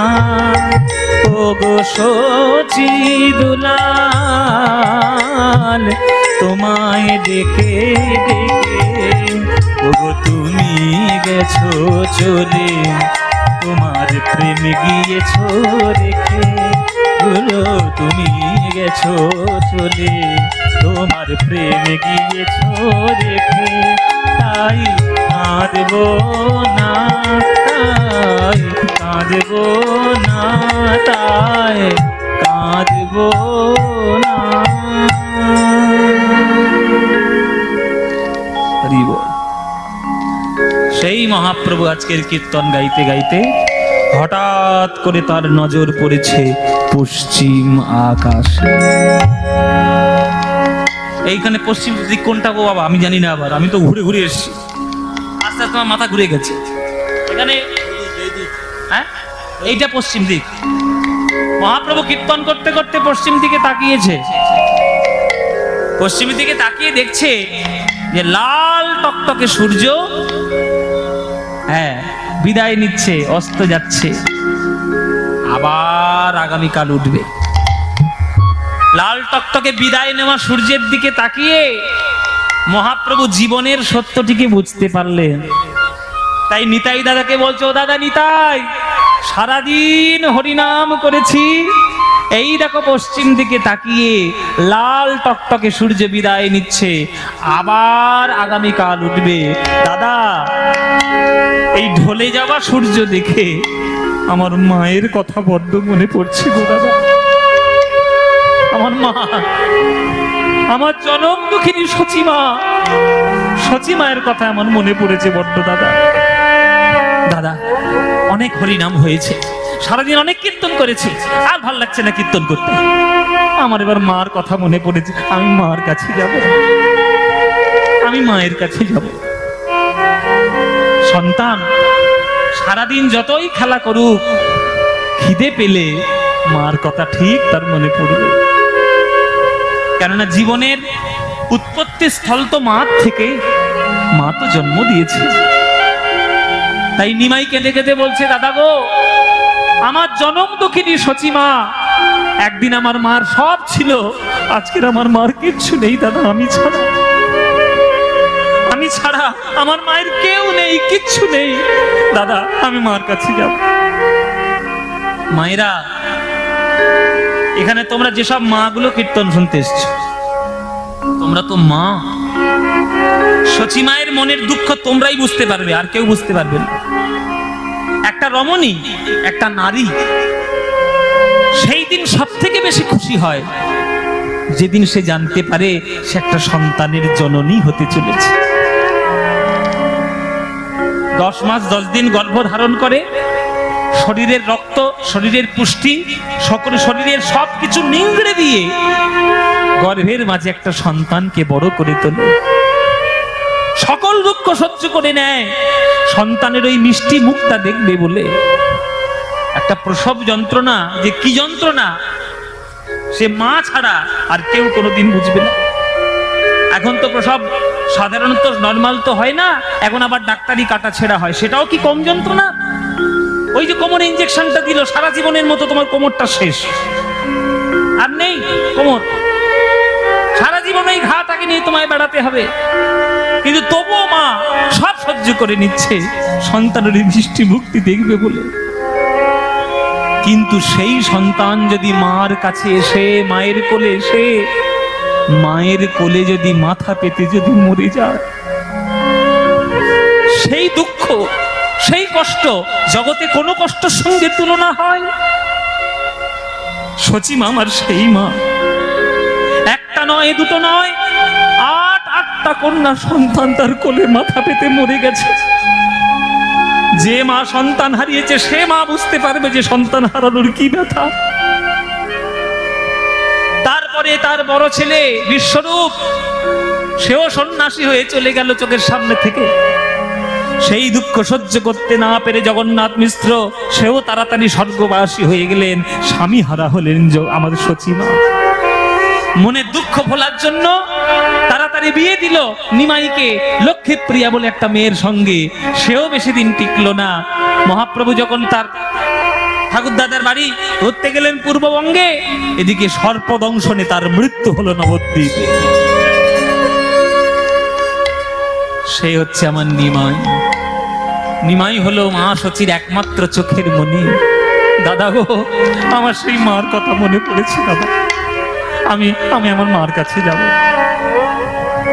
ওগো সচি দুলাল, তোমায় ডেকে ডেকে ওগো তুমি গেছো চলে, তোমার প্রেম গিয়েছো রেখে, বলো তুমি গেছো চলে, তোমার প্রেম গিয়েছো রেখে, তাই কাঁদব না, তাই কাঁদব না, তাই কাঁদব না। সেই মহাপ্রভু আজকের কীর্তন গাইতে গাইতে হঠাৎ করে তার নজর পড়েছে পশ্চিম আকাশে। এইখানে পশ্চিম দিক কোনটা গো বাবা আমি জানি না, আবার আমি তো ঘুরে ঘুরে এসেছি, আস্তে আস্তে আমার মাথা ঘুরে গেছে। এখানে হ্যাঁ, এইটা পশ্চিম দিক। মহাপ্রভু কীর্তন করতে করতে পশ্চিম দিকে তাকিয়েছে। পশ্চিমের দিকে তাকিয়ে দেখছে যে লাল টকটকে সূর্য, হ্যাঁ, বিদায় নিচ্ছে, অস্ত যাচ্ছে, আবার আগামীকাল উঠবে। লাল টকটকে বিদায় নেওয়া সূর্যের দিকে তাকিয়ে মহাপ্রভু জীবনের সত্যটিকে বুঝতে পারলেন। তাই নিতাই দাদাকে বলছো, দাদা নিতাই, সারাদিন হরিনাম করেছি, এই দেখো পশ্চিম দিকে তাকিয়ে লাল টকটকে সূর্য বিদায় নিচ্ছে, আবার আগামীকাল উঠবে। দাদা, এই ঢলে যাওয়া সূর্য দেখে আমার মায়ের কথা বড্ড মনে পড়ছে গো দাদা। আমার মা, আমার জনম দুঃখিনী সচিমা, সচিমায়ের কথা আমার মনে পড়েছে বড্ড দাদা। দাদা, অনেক হরিনাম হয়েছে, সারাদিন অনেক কীর্তন করেছি, আর ভাল লাগছে না কীর্তন করতে। আমার এবার মার কথা মনে পড়েছে, আমি মার কাছে যাব, আমি মায়ের কাছে যাব। সন্তান সারাদিন যতই খেলা করুক, খিদে পেলে মার কথা ঠিক তার মনে পড়বে। কেননা জীবনের উৎপত্তি স্থল তো মা থেকে, মা তো জন্ম দিয়েছে। তাই নিমাই কেঁদে কেঁদে বলছে, দাদা গো, আমার জনম দুঃখিনী সচিমা, একদিন আমার মার সব ছিল, আজকের আমার মার কিচ্ছু নেই দাদা। আমি ছাড়া আমার মায়ের কেউ নেই, কিচ্ছু নেই। দাদা, আমি মার কাছে যাব। মায়েরা, এখানে তোমরা যেসব মা গুলো কীর্তন শুনতে এসছো, তোমরা তো মা। সচিমায়ের মনের দুঃখ তোমরাই বুঝতে পারবে, আর কেউ বুঝতে পারবে না। একটা রমণী, একটা নারী সেই দিন সব থেকে বেশি খুশি হয় যেদিন সে জানতে পারে সে একটা সন্তানের জননী হতে চলেছে। 10 মাস 10 দিন গর্ভ ধারণ করে, শরীরের রক্ত, শরীরের পুষ্টি, সকল শরীরের সবকিছু নিংড়ে দিয়ে গর্ভের মাঝে একটা সন্তানকে বড় করে তোলে, সকল দুঃখ সহ্য করে নেয় সন্তানের ওই মিষ্টি মুখটা দেখবে বলে। একটা প্রসব যন্ত্রণা যে কি যন্ত্রণা, সে মা ছাড়া আর কেউ কোনোদিন বুঝবে না। এখন তো প্রসব সাধারণত নর্মাল তো হয় না, এখন আবার ডাক্তারি কাটা ছেঁড়া হয়, সেটাও কি কম যন্ত্রণা? ওই যে কোমরে ইঞ্জেকশনটা দিল, সারা জীবনের মতো তোমার কোমরটা শেষ, আর নেই কোমর, সারা জীবন এই ঘাটাকে নিয়ে তোমায় বেড়াতে হবে। কিন্তু তবুও মা সব সহ্য করে নিচ্ছে সন্তানের মিষ্টি মুক্তি দেখবে বলে। কিন্তু সেই সন্তান যদি মার কাছে এসে, মায়ের কোলে এসে, মায়ের কোলে যদি মাথা পেতে যদি মরে যায়, সেই দুঃখ, সেই কষ্ট জগতে কোনো কষ্টের সঙ্গে তুলনা হয়? সচিমা আমার সেই মা, একটা নয়, দুটো নয়, 8টা কন্যা সন্তান তার কোলে মাথা পেতে মরে গেছে। যে মা সন্তান হারিয়েছে সে মা বুঝতে পারবে যে সন্তান হারানোর কি ব্যথা। তারপরে তার বড় ছেলে বিশ্বরূপ, সেও সন্ন্যাসী হয়ে চলে গেল চোখের সামনে থেকে। সেই দুঃখ সহ্য করতে না পেরে জগন্নাথ মিশ্র, সেও তাড়াতাড়ি স্বর্গবাসী হয়ে গেলেন, স্বামী হারা হলেন আমাদের সচিমা। মনের দুঃখ ভোলার জন্য তাড়াতাড়ি বিয়ে দিল নিমাইকে লক্ষ্মীপ্রিয়া বলে একটা মেয়ের সঙ্গে। সেও বেশি দিন টিকলো না। মহাপ্রভু যখন তার ঠাকুরদাদার বাড়ি ধরতে গেলেন পূর্ববঙ্গে, এদিকে সর্পদংশনে তার মৃত্যু হলো নবদ্বীপে। সে হচ্ছে আমার নিমাই। নিমাই হলো মা সচির একমাত্র চোখের মনি। দাদা গো, আমার সেই মার কথা মনে পড়েছে দাদা। আমি আমার মার কাছে যাব,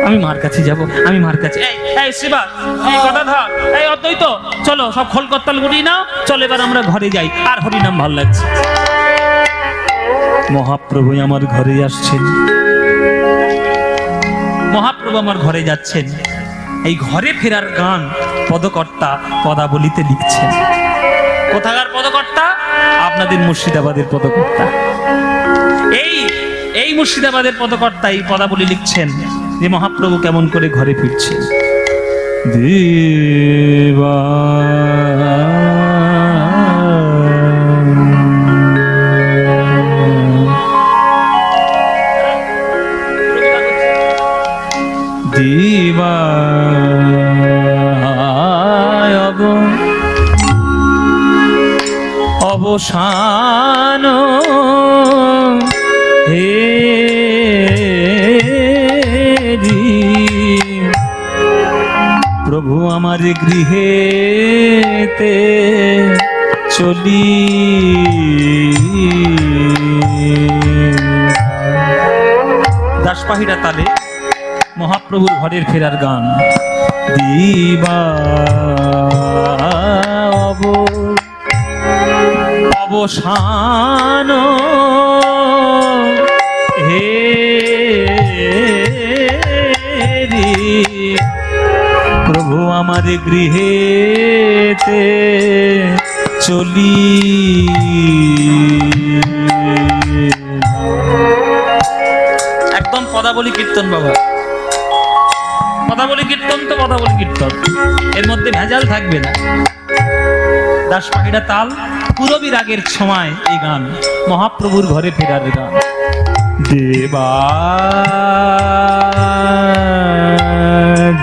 আমি মার কাছে যাব, আমি মার কাছে। এই শিবা, এই কথা ধর, এই অদ্বৈত, চলো সব খোলকত্তাল গুড়িয়ে নাও, চলো এবার আমরা ঘরে যাই, আর হরিনাম ভালো লাগছে। মহাপ্রভু আমার ঘরে আসছেন, মহাপ্রভু আমার ঘরে যাচ্ছেন। এই ঘরে ফেরার গান পদকর্তা পদাবলিতে লিখছেন। কোথাকার পদকর্তা? আপনাদের মুর্শিদাবাদের পদকর্তা। এই মুর্শিদাবাদের পদকর্তা এই পদাবলী লিখছেন যে মহাপ্রভু কেমন করে ঘরে ফিরছেন। দেবা অবসান হে প্রভু আমার গৃহেতে চলি পাহিড়া তালে মহাপ্রভুর ঘরের ফেরার গান। দিবা অবসান হে প্রভু আমার গৃহেতে চলি। একদম পদাবলী কীর্তন বাবা, পদাবলী কীর্তন তো পদাবলী কীর্তন, এর মধ্যে ভেজাল থাকবে না। দাস পাখিরা তাল, পুরবী রাগের সময় এই গান, মহাপ্রভুর ঘরে ফেরার গান। দেবা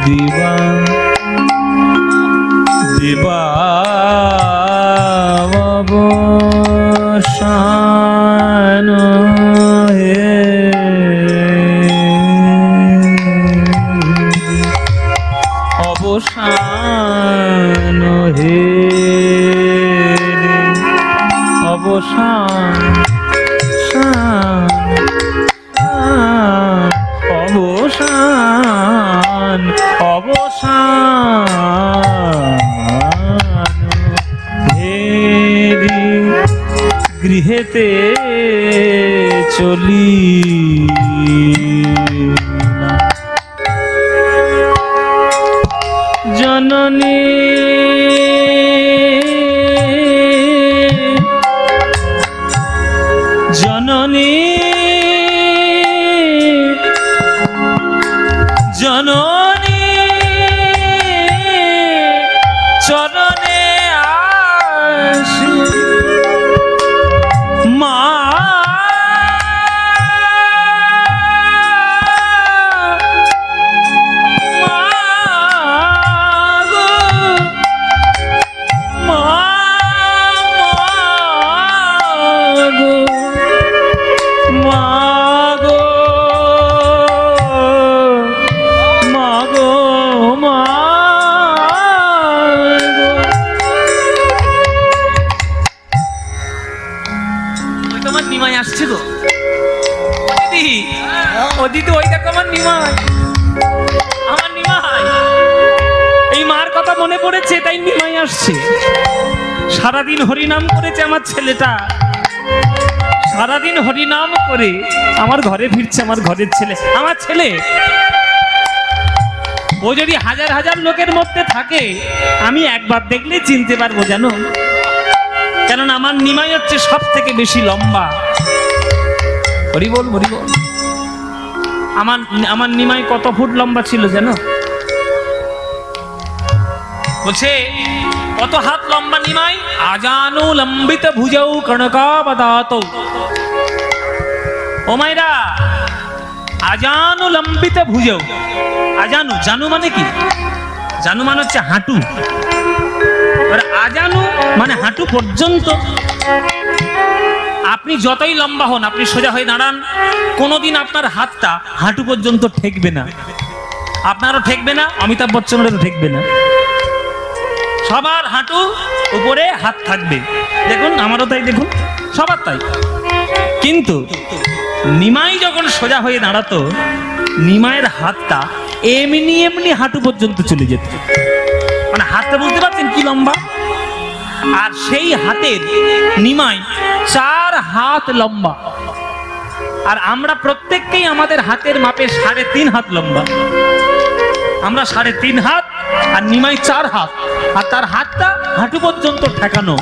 দিবা দিবা অবসান হে অবসান হে অবসান অবসান অবসান হেরি গৃহেতে চলি। জননী জননী জননী চরণে আসি মা মনে পড়েছে তাই নিমাই আসছে। সারাদিন হরিনাম করেছে আমার ছেলেটা, সারাদিন হরিনাম করে আমার ঘরে ফিরছে আমার ঘরের ছেলে। আমার ছেলে ও যদি হাজার হাজার লোকের মধ্যে থাকে আমি একবার দেখলে চিনতে পারবো জানো, কেননা আমার নিমাই হচ্ছে সব থেকে বেশি লম্বা। হরি বল হরি বল। আমার নিমাই কত ফুট লম্বা ছিল জানো? বলছে কত হাত লম্বা নিমাই? আজানু লম্বিত ভুজৌ কনকাবদাত। ও মাইরা, আজানু লম্বিত ভুজৌ। আজানু, জানু মানে কি? জানু মানে হচ্ছে হাঁটু, আর আজানু মানে হাঁটু পর্যন্ত। আপনি যতই লম্বা হন, আপনি সোজা হয়ে দাঁড়ান, কোনোদিন আপনার হাতটা হাঁটু পর্যন্ত ঠেকবে না। আপনারও ঠেকবে না, অমিতাভ বচ্চনেরও ঠেকবে না। সবার হাঁটু উপরে, হাত থাকবে। দেখুন আমারও তাই, দেখুন সবার তাই। কিন্তু নিমাই যখন সোজা হয়ে দাঁড়াতো, নিমাইয়ের হাতটা এমনি এমনি হাঁটু পর্যন্ত চলে যেত। মানে হাতটা বুঝতে পারছেন কি লম্বা? আর সেই হাতের নিমাই 4 হাত লম্বা। আর আমরা প্রত্যেককেই আমাদের হাতের মাপে 3.5 হাত লম্বা। আমরা 3.5 হাত আর নিমাই 4 হাত, আর তার হাতটা হাঁটু পর্যন্ত ঠেকানো।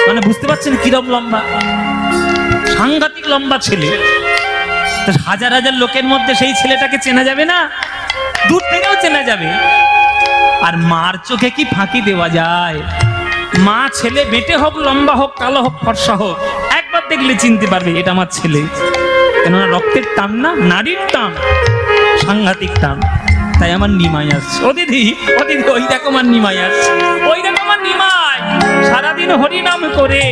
মানে বুঝতে পারছেন কিরম লম্বা? সাংঘাতিক লম্বা ছেলে। হাজার হাজার লোকের মধ্যে সেই ছেলেটাকে চেনা যাবে না? দূর থেকেও চেনা যাবে। আর মার চোখে কি ফাঁকি দেওয়া যায়? মা ছেলে বেটে হোক, লম্বা হোক, কালো হোক, ফর্সা হোক, একবার দেখলে চিনতে পারবে এটা আমার ছেলে। কেননা রক্তের টান না, নারীর টান, সাংঘাতিক টান। তাই আমার নিমাই আসছে। ও দিদি, ও দিদি, ওই দেখো আমার নিমাই আসছে, ওই দেখো আমার নিমাই। সারাদিন হরিনাম করে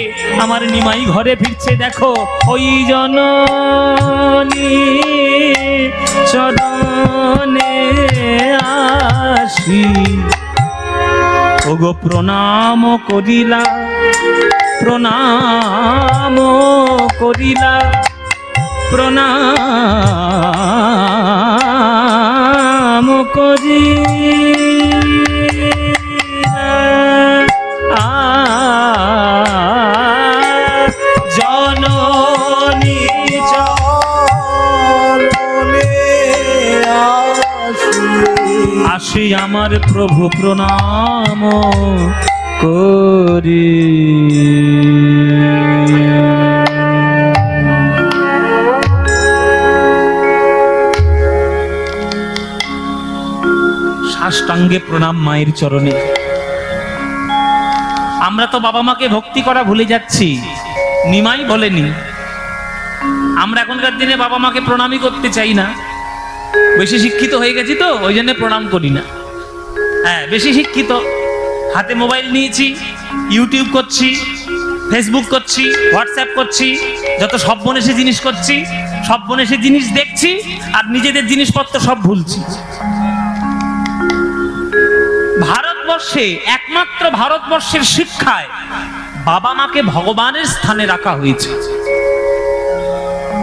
আমার নিমাই ঘরে ফিরছে। দেখো ওই জননী চরণে আসি, ওগো প্রণাম করিলা, প্রণাম করিলা। প্রণাম করি জননী চরণে আসি আমার প্রভু প্রণাম করি। সাষ্টাঙ্গে প্রণাম মায়ের চরণে। আমরা তো বাবা মাকে ভক্তি করা ভুলে যাচ্ছি, নিমাই বলেনি। আমরা এখনকার দিনে বাবা মাকে প্রণামই করতে চাই না, বেশি শিক্ষিত হয়ে গেছি তো ওই জন্য প্রণাম করি না। হ্যাঁ, বেশি শিক্ষিত, হাতে মোবাইল নিয়েছি, ইউটিউব করছি, ফেসবুক করছি, হোয়াটসঅ্যাপ করছি, যত সব্বনেশে জিনিস করছি, সব্বনেশে জিনিস দেখছি, আর নিজেদের জিনিসপত্র সব ভুলছি। ভারতবর্ষে, একমাত্র ভারতবর্ষের শিক্ষায় বাবা মাকে ভগবানের স্থানে রাখা হয়েছে।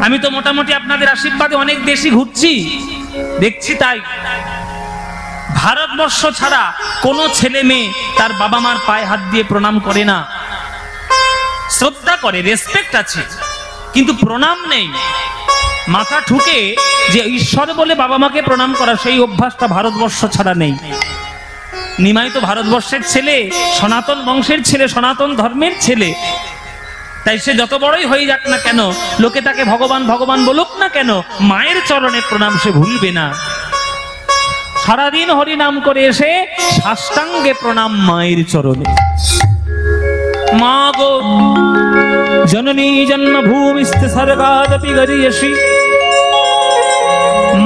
আমি তো মোটামুটি আপনাদের আশীর্বাদে অনেক দেশই ঘুরছি, দেখছি তাই ভারতবর্ষ ছাড়া কোনো ছেলে মেয়ে তার বাবা মার পায়ে হাত দিয়ে প্রণাম করে না। শ্রদ্ধা করে, রেসপেক্ট আছে, কিন্তু প্রণাম নেই। মাথা ঠুকে যে ঈশ্বর বলে বাবা মাকে প্রণাম করা, সেই অভ্যাসটা ভারতবর্ষ ছাড়া নেই। নিমাই তো ভারতবর্ষের ছেলে, সনাতন বংশের ছেলে, সনাতন ধর্মের ছেলে, তাই সে যত বড়ই হয়ে যাক না কেন, লোকে তাকে ভগবান ভগবান বলুক না কেন, মায়ের চরণে প্রণাম সে ভুলবে না। সারাদিন হরি নাম করে এসে সাষ্টাঙ্গে প্রণাম মায়ের চরণে। মা গো জননী জন্মভূমিস্তে স্বর্গাদপি গরীয়সি।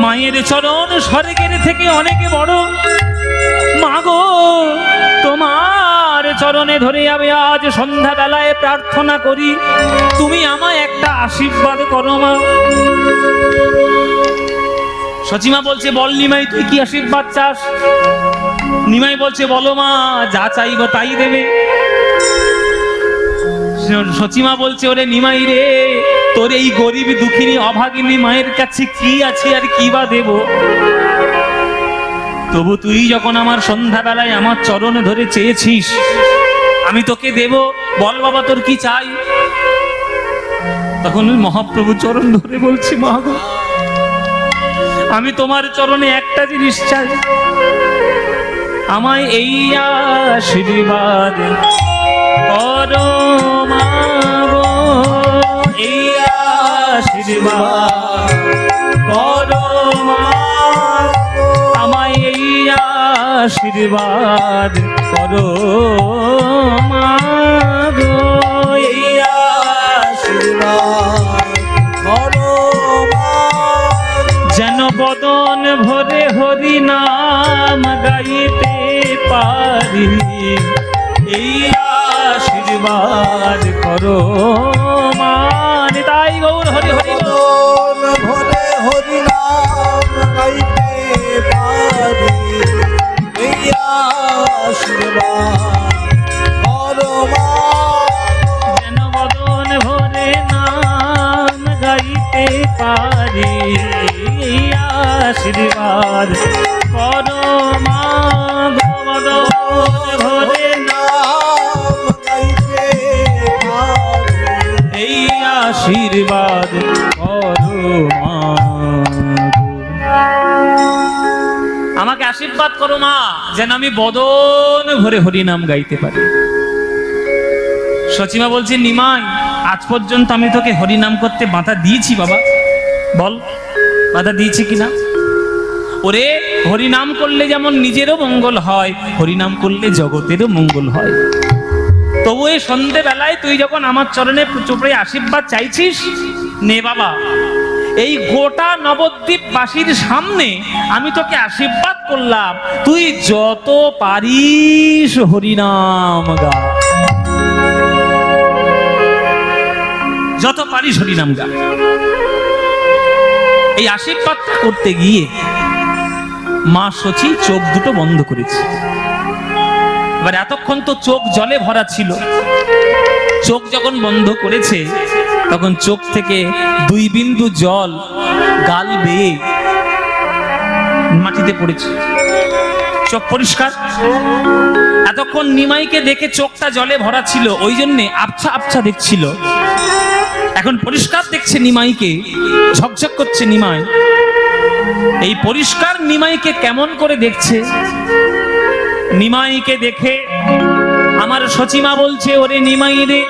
মায়ের চরণ স্বর্গের থেকে অনেক বড়। মা গো তোমার চরণে ধরে আমি আজ সন্ধ্যা বেলায় প্রার্থনা করি, তুমি আমায় একটা আশীর্বাদ করো মা। সচিমা বলছে, বল নিমাই তুই কি আশীর্বাদ চাস? নিমাই বলছে, বলো মা, যা চাইব তাই দেবে। সচিমা বলছে, ওরে নিমাই রে, তোর এই গরিব দুঃখিনী অভাগিনী মায়ের কাছে কি আছে আর কি বা দেব? তবু তুই যখন আমার সন্ধ্যাবেলায় আমার চরণে ধরে চেয়েছিস, আমি তোকে দেব, বল বাবা তোর কি চাই? তখন ওই মহাপ্রভু চরণ ধরে বলছি, মা গো আমি তোমার চরণে একটা জিনিস চাই, আমায় এই আশীর্বাদ করো মা গো, এই আশীর্বাদ করো মা, আমায় এই আশীর্বাদ করো মা গো, এই আশীর্বাদ করো মা, যেন বদন ভরে হরি নাম গাইতে পারি, এই আশীর্বাদ করো মা। তাই গৌর হরি হরি বদন ভরে হরি নাম গাইতে পারি, এই আশীর্বাদ করো মা, যেন বদন ভরে নাম গাইতে পারি, এই আশীর্বাদ করো মা। বদন ভরে নাম গাইতে পারি, এই আশীর্বাদ করো মা। আমাকে আশীর্বাদ করো মা, যেন আমি বদন ভরে হরি নাম গাইতে পারি। সচিমা বলছে, নিমাই আজ পর্যন্ত আমি তোকে হরি নাম করতে বাধা দিয়েছি বাবা? বল বাধা দিয়েছি কিনা? ওরে হরি নাম করলে যেমন নিজেরও মঙ্গল হয়, হরি নাম করলে জগতেরও মঙ্গল হয়। তবু এই সন্ধ্যেবেলায় তুই যখন আমার চরণে চোপড়ে আশীর্বাদ চাইছিস, নে বাবা, এই গোটা নবদ্বীপবাসীর সামনে আমি তোকে আশীর্বাদ করলাম, তুই যত পারিস হরিনাম গা, যত পারিস হরিনাম গা। এই আশীর্বাদটা করতে গিয়ে মা সচি চোখ দুটো বন্ধ করেছে। এবার এতক্ষণ তো চোখ জলে ভরা ছিল, চোখ যখন বন্ধ করেছে তখন চোখ থেকে 2 বিন্দু জল গাল বেয়ে মাটিতে পড়েছে, চোখ পরিষ্কার। এতক্ষণ নিমাইকে দেখে চোখটা জলে ভরা ছিল, ওই জন্যে আবছা আবছা দেখছিল। এখন পরিষ্কার দেখছে নিমাইকে, ঝকঝক করছে নিমাই। এই পরিষ্কার নিমাইকে কেমন করে দেখছে? নিমাইকে দেখে আমার সচিমা বলছে, ওরে নিমাই রে,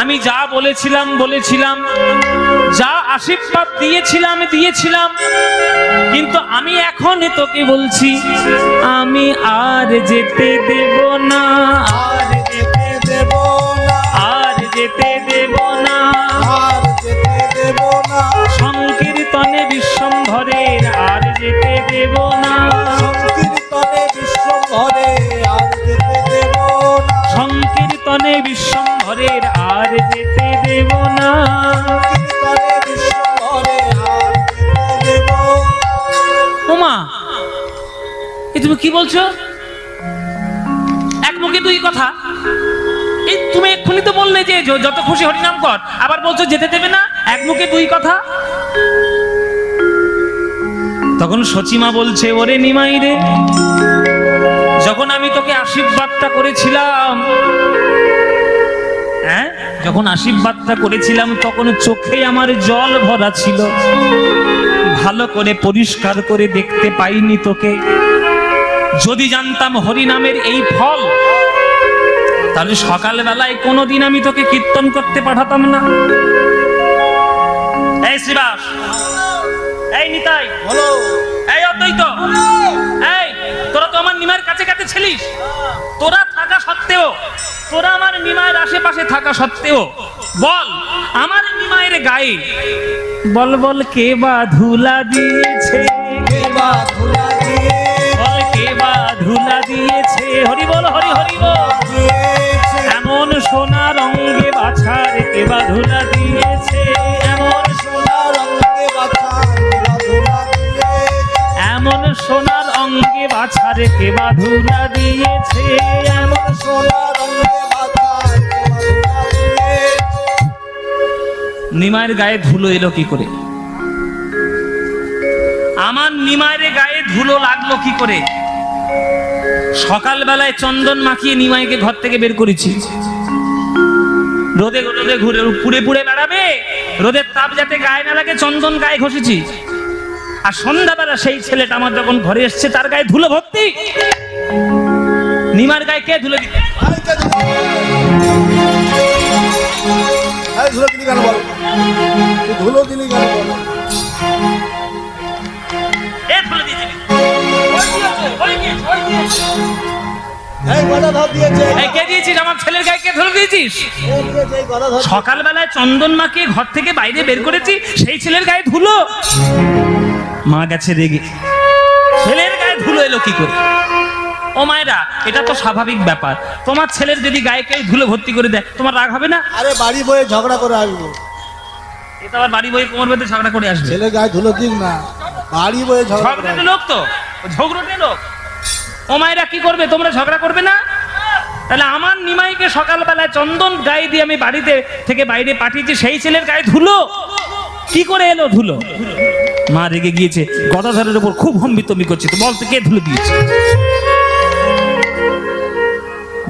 আমি যা বলেছিলাম, যা আশীর্বাদ দিয়েছিলাম, কিন্তু আমি এখন তোকে বলছি, আমি আর যেতে দেব না, আর যেতে দেব না, আর যেতে দেব না, আর যেতে দেব না, সংকীর্তনে বিশ্বম্ভরের আর যেতে দেব না, সংকীর্তনে বিশ্বম্ভরে আর যেতে দেব না, সংকীর্তনে বিশ্বম্ভরের আর যেতে দেব না। সংকীর্তনে বিশ্বম্ভরে আর যেতে দেব না। ওমা, এ তুমি কি বলছো? এক মুখে 2 কথা। এই তুমি এক্ষুনি তো বললে যে যত খুশি হরিনাম কর, আবার বলছো যেতে দেবে না, এক মুখে 2 কথা। তখন সচিমা বলছে, ওরে নিমাই রে, যখন আমি তোকে আশীর্বাদটা করেছিলাম, হ্যাঁ, যখন আশীর্বাদটা করেছিলাম তখন চোখে আমার জল ভরা ছিল, ভালো করে পরিষ্কার করে দেখতে পাইনি তোকে। যদি জানতাম হরিনামের এই ফল, তাহলে সকালবেলায় কোনোদিন আমি তোকে কীর্তন করতে পাঠাতাম না। এই শ্রীবাস, এই নিতাই, বলো, এই অদ্বৈত, এই তোরা তো আমার নিমায়ের কাছে কাছে ছিলিস, তোরা থাকা সত্ত্বেও, তোরা আমার নিমায়ের আশেপাশে থাকা সত্ত্বেও বল, আমার নিমায়ের গায়ে বল বল কে বা ধুলা দিয়েছে, কে বা ধুলা দিয়েছে, বল কে বা ধুলা দিয়েছে, হরি বল, হরি হরি বল। দিয়েছে, এমন সোনার অঙ্গে বাছার কে বা ধুলা দিয়েছে, এমন সোনার অঙ্গে বাছা কে বা ধুলা দিয়েছে, এমন সোনার অঙ্গে বাছার কে বা ধুলা দিয়েছে, এমন সোনার অঙ্গে বাছা কে বা ধুলা দিয়েছে। নিমায়ের গায়ে ধুলো এলো কি করে? আমার নিমায়ের গায়ে ধুলো লাগলো কি করে? সকালবেলায় চন্দন মাখিয়ে নিমাইকে ঘর থেকে বের করেছি, রোদে রোদে ঘুরে পুড়ে পুড়ে বেড়াবে, রোদের তাপ যাতে গায়ে না লাগে চন্দন গায়ে ঘষেছি। আর সন্ধ্যাবেলা সেই ছেলেটা আমার যখন ঘরে এসছে, তার গায়ে ধুলো ভর্তি। নিমার গায়ে কে ধুলো দিতে? এই ধুলো দিলি কেন বল? তুই ধুলো দিলি কেন বল? এ ধুলো দিয়েছে, এই গদাধর দিয়েছে, এই কে দিয়েছিস? আমার ছেলের গায়ে কে ধুলো দিয়েছিস? এই দিয়েছে, এই গদাধর। সকালবেলায় চন্দন মাখিয়ে ঘর থেকে বাইরে বের করেছি, সেই ছেলের গায়ে ধুলো। মা গেছে রেগে, ছেলের গায়ে ধুলো এলো কি করে? ও মায়েরা, এটা তো স্বাভাবিক ব্যাপার। তোমার ছেলের যদি গায়ে কেউ ধুলো ভর্তি করে দেয়, তোমার রাগ হবে না? আরে বাড়ি বয়ে ঝগড়া করে আসবো। এটা আবার বাড়ি বই কোমর বেঁধে ঝগড়া করে আসবে। ছেলে গায়ে ধুলো দিক না, বাড়ি বয়ে ঝগড়া করে ঝগড়াটে আসবো। লোক তো, ঝগড়াটে লোক। ও মায়েরা কি করবে? তোমরা ঝগড়া করবে না? তাহলে আমার নিমাইকে সকালবেলায় চন্দন গায়ে দিয়ে আমি বাড়িতে থেকে বাইরে পাঠিয়েছি, সেই ছেলের গায়ে ধুলো কি করে এলো? ধুলো। মা রেগে গিয়েছে, গদাধরের উপর খুব হম্বিতম্বি করছে, তো বলতে কে ধুলো দিয়েছে?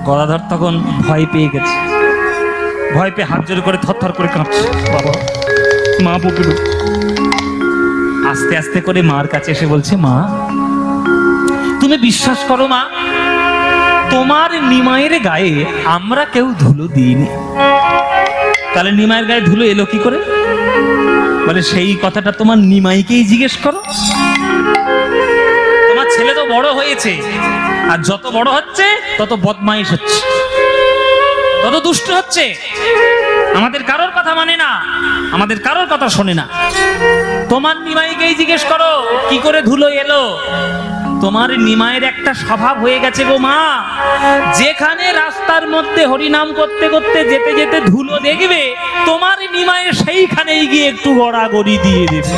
গদাধর তখন ভয় পেয়ে গেছে, ভয় পেয়ে হাত জোর করে থরথর করে কাঁপছে। বাবা, মা বুকুল আস্তে আস্তে করে মার কাছে এসে বলছে, মা তুমি বিশ্বাস করো মা, তোমার নিমাইয়ের গায়ে আমরা কেউ ধুলো দিইনি। তাহলে নিমাইয়ের গায়ে ধুলো এলো কি করে? বলে সেই কথাটা তোমার নিমাইকেই জিজ্ঞেস করো। তোমার ছেলে তো বড় হয়েছে, আর যত বড় হচ্ছে তত বদমাইশ হচ্ছে, তত দুষ্ট হচ্ছে, আমাদের কারোর কথা মানে না, আমাদের কারোর কথা শোনে না। তোমার নিমাইকেই জিজ্ঞেস করো কি করে ধুলো এলো। তোমার নিমাইয়ের একটা স্বভাব হয়ে গেছে গো মা, যেখানে রাস্তার মধ্যে হরিনাম করতে করতে যেতে যেতে ধুলো দেখবে, তোমার নিমাইয়ের সেইখানেই গিয়ে একটু গড়াগড়ি দিয়ে দেবে।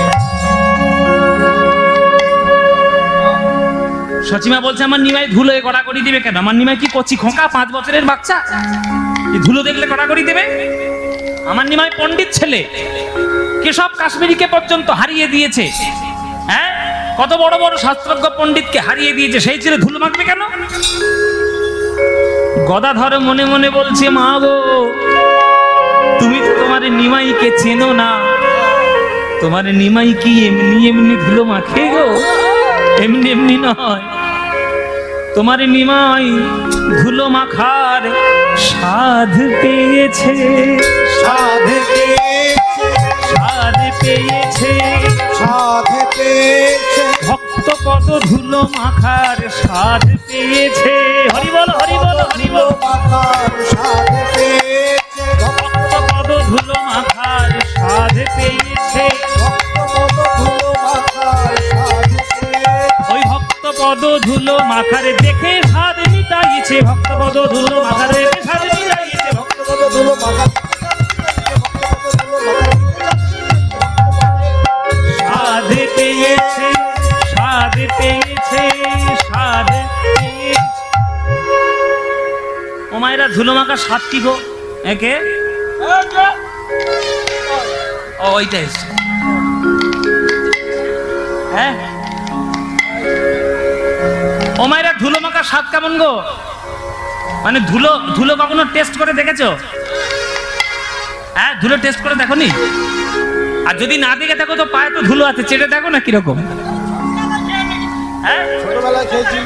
সচিমা বলছে, আমার নিমাই ধুলোয় গড়াগড়ি দিবে কেন? আমার নিমাই কি কচি খোকা, 5 বছরের বাচ্চা? ধুলো দেখলে গড়াগড়ি দেবে? আমার নিমাই পণ্ডিত ছেলে, কেশব কাশ্মীরিকে পর্যন্ত হারিয়ে দিয়েছে। হ্যাঁ, কত বড় বড় শাস্ত্রজ্ঞ পণ্ডিতকে হারিয়ে দিয়েছে, সেই ছেলে ধুলো মাখবে কেন? গদাধর মনে মনে বলছে, মা গো, তুমি তো তোমার নিমাইকে চেনো না। তোমার নিমাই কি এমনি এমনি ধুলো মাখে গো? এমনি এমনি নয়। তোমার নিমাই ধুলো মাখার স্বাদ পেয়েছে, স্বাদ পেয়েছে, স্বাদ পেয়েছে, স্বাদ পেয়েছে, ভক্ত পদ ধুলো মাখার স্বাদ পেয়েছে। হরি বল, হরি বল, হরি বল। মাখার স্বাদ পেয়েছে, ভক্ত পদ ধুলো মাখার স্বাদ পেয়েছে। ধুলো মাখার স্বাদ পেয়েছে, ওই ভক্ত পদ ধুলো মাখার দেখে স্বাদ মিটাইছে। ভক্ত পদ ধুলো মাখার দেখে স্বাদ মিটাইছে। ধুলো মাখার স্বাদ পেয়েছে, স্বাদ পেয়েছে, স্বাদ পেয়েছে। ও মায়েরা, ধুলো মাখার স্বাদ কি গো? একে ও ওইটা এসছে। হ্যাঁ, ও মায়েরা, ধুলো মাখার স্বাদ কেমন গো? মানে ধুলো ধুলো কখনো টেস্ট করে দেখেছো? হ্যাঁ, ধুলো টেস্ট করে দেখোনি? আর যদি না দেখে থাকো তো পায়ে তো ধুলো আছে, চেটে দেখো না কিরকম। হ্যাঁ, ছোটবেলায় খেয়েছিল,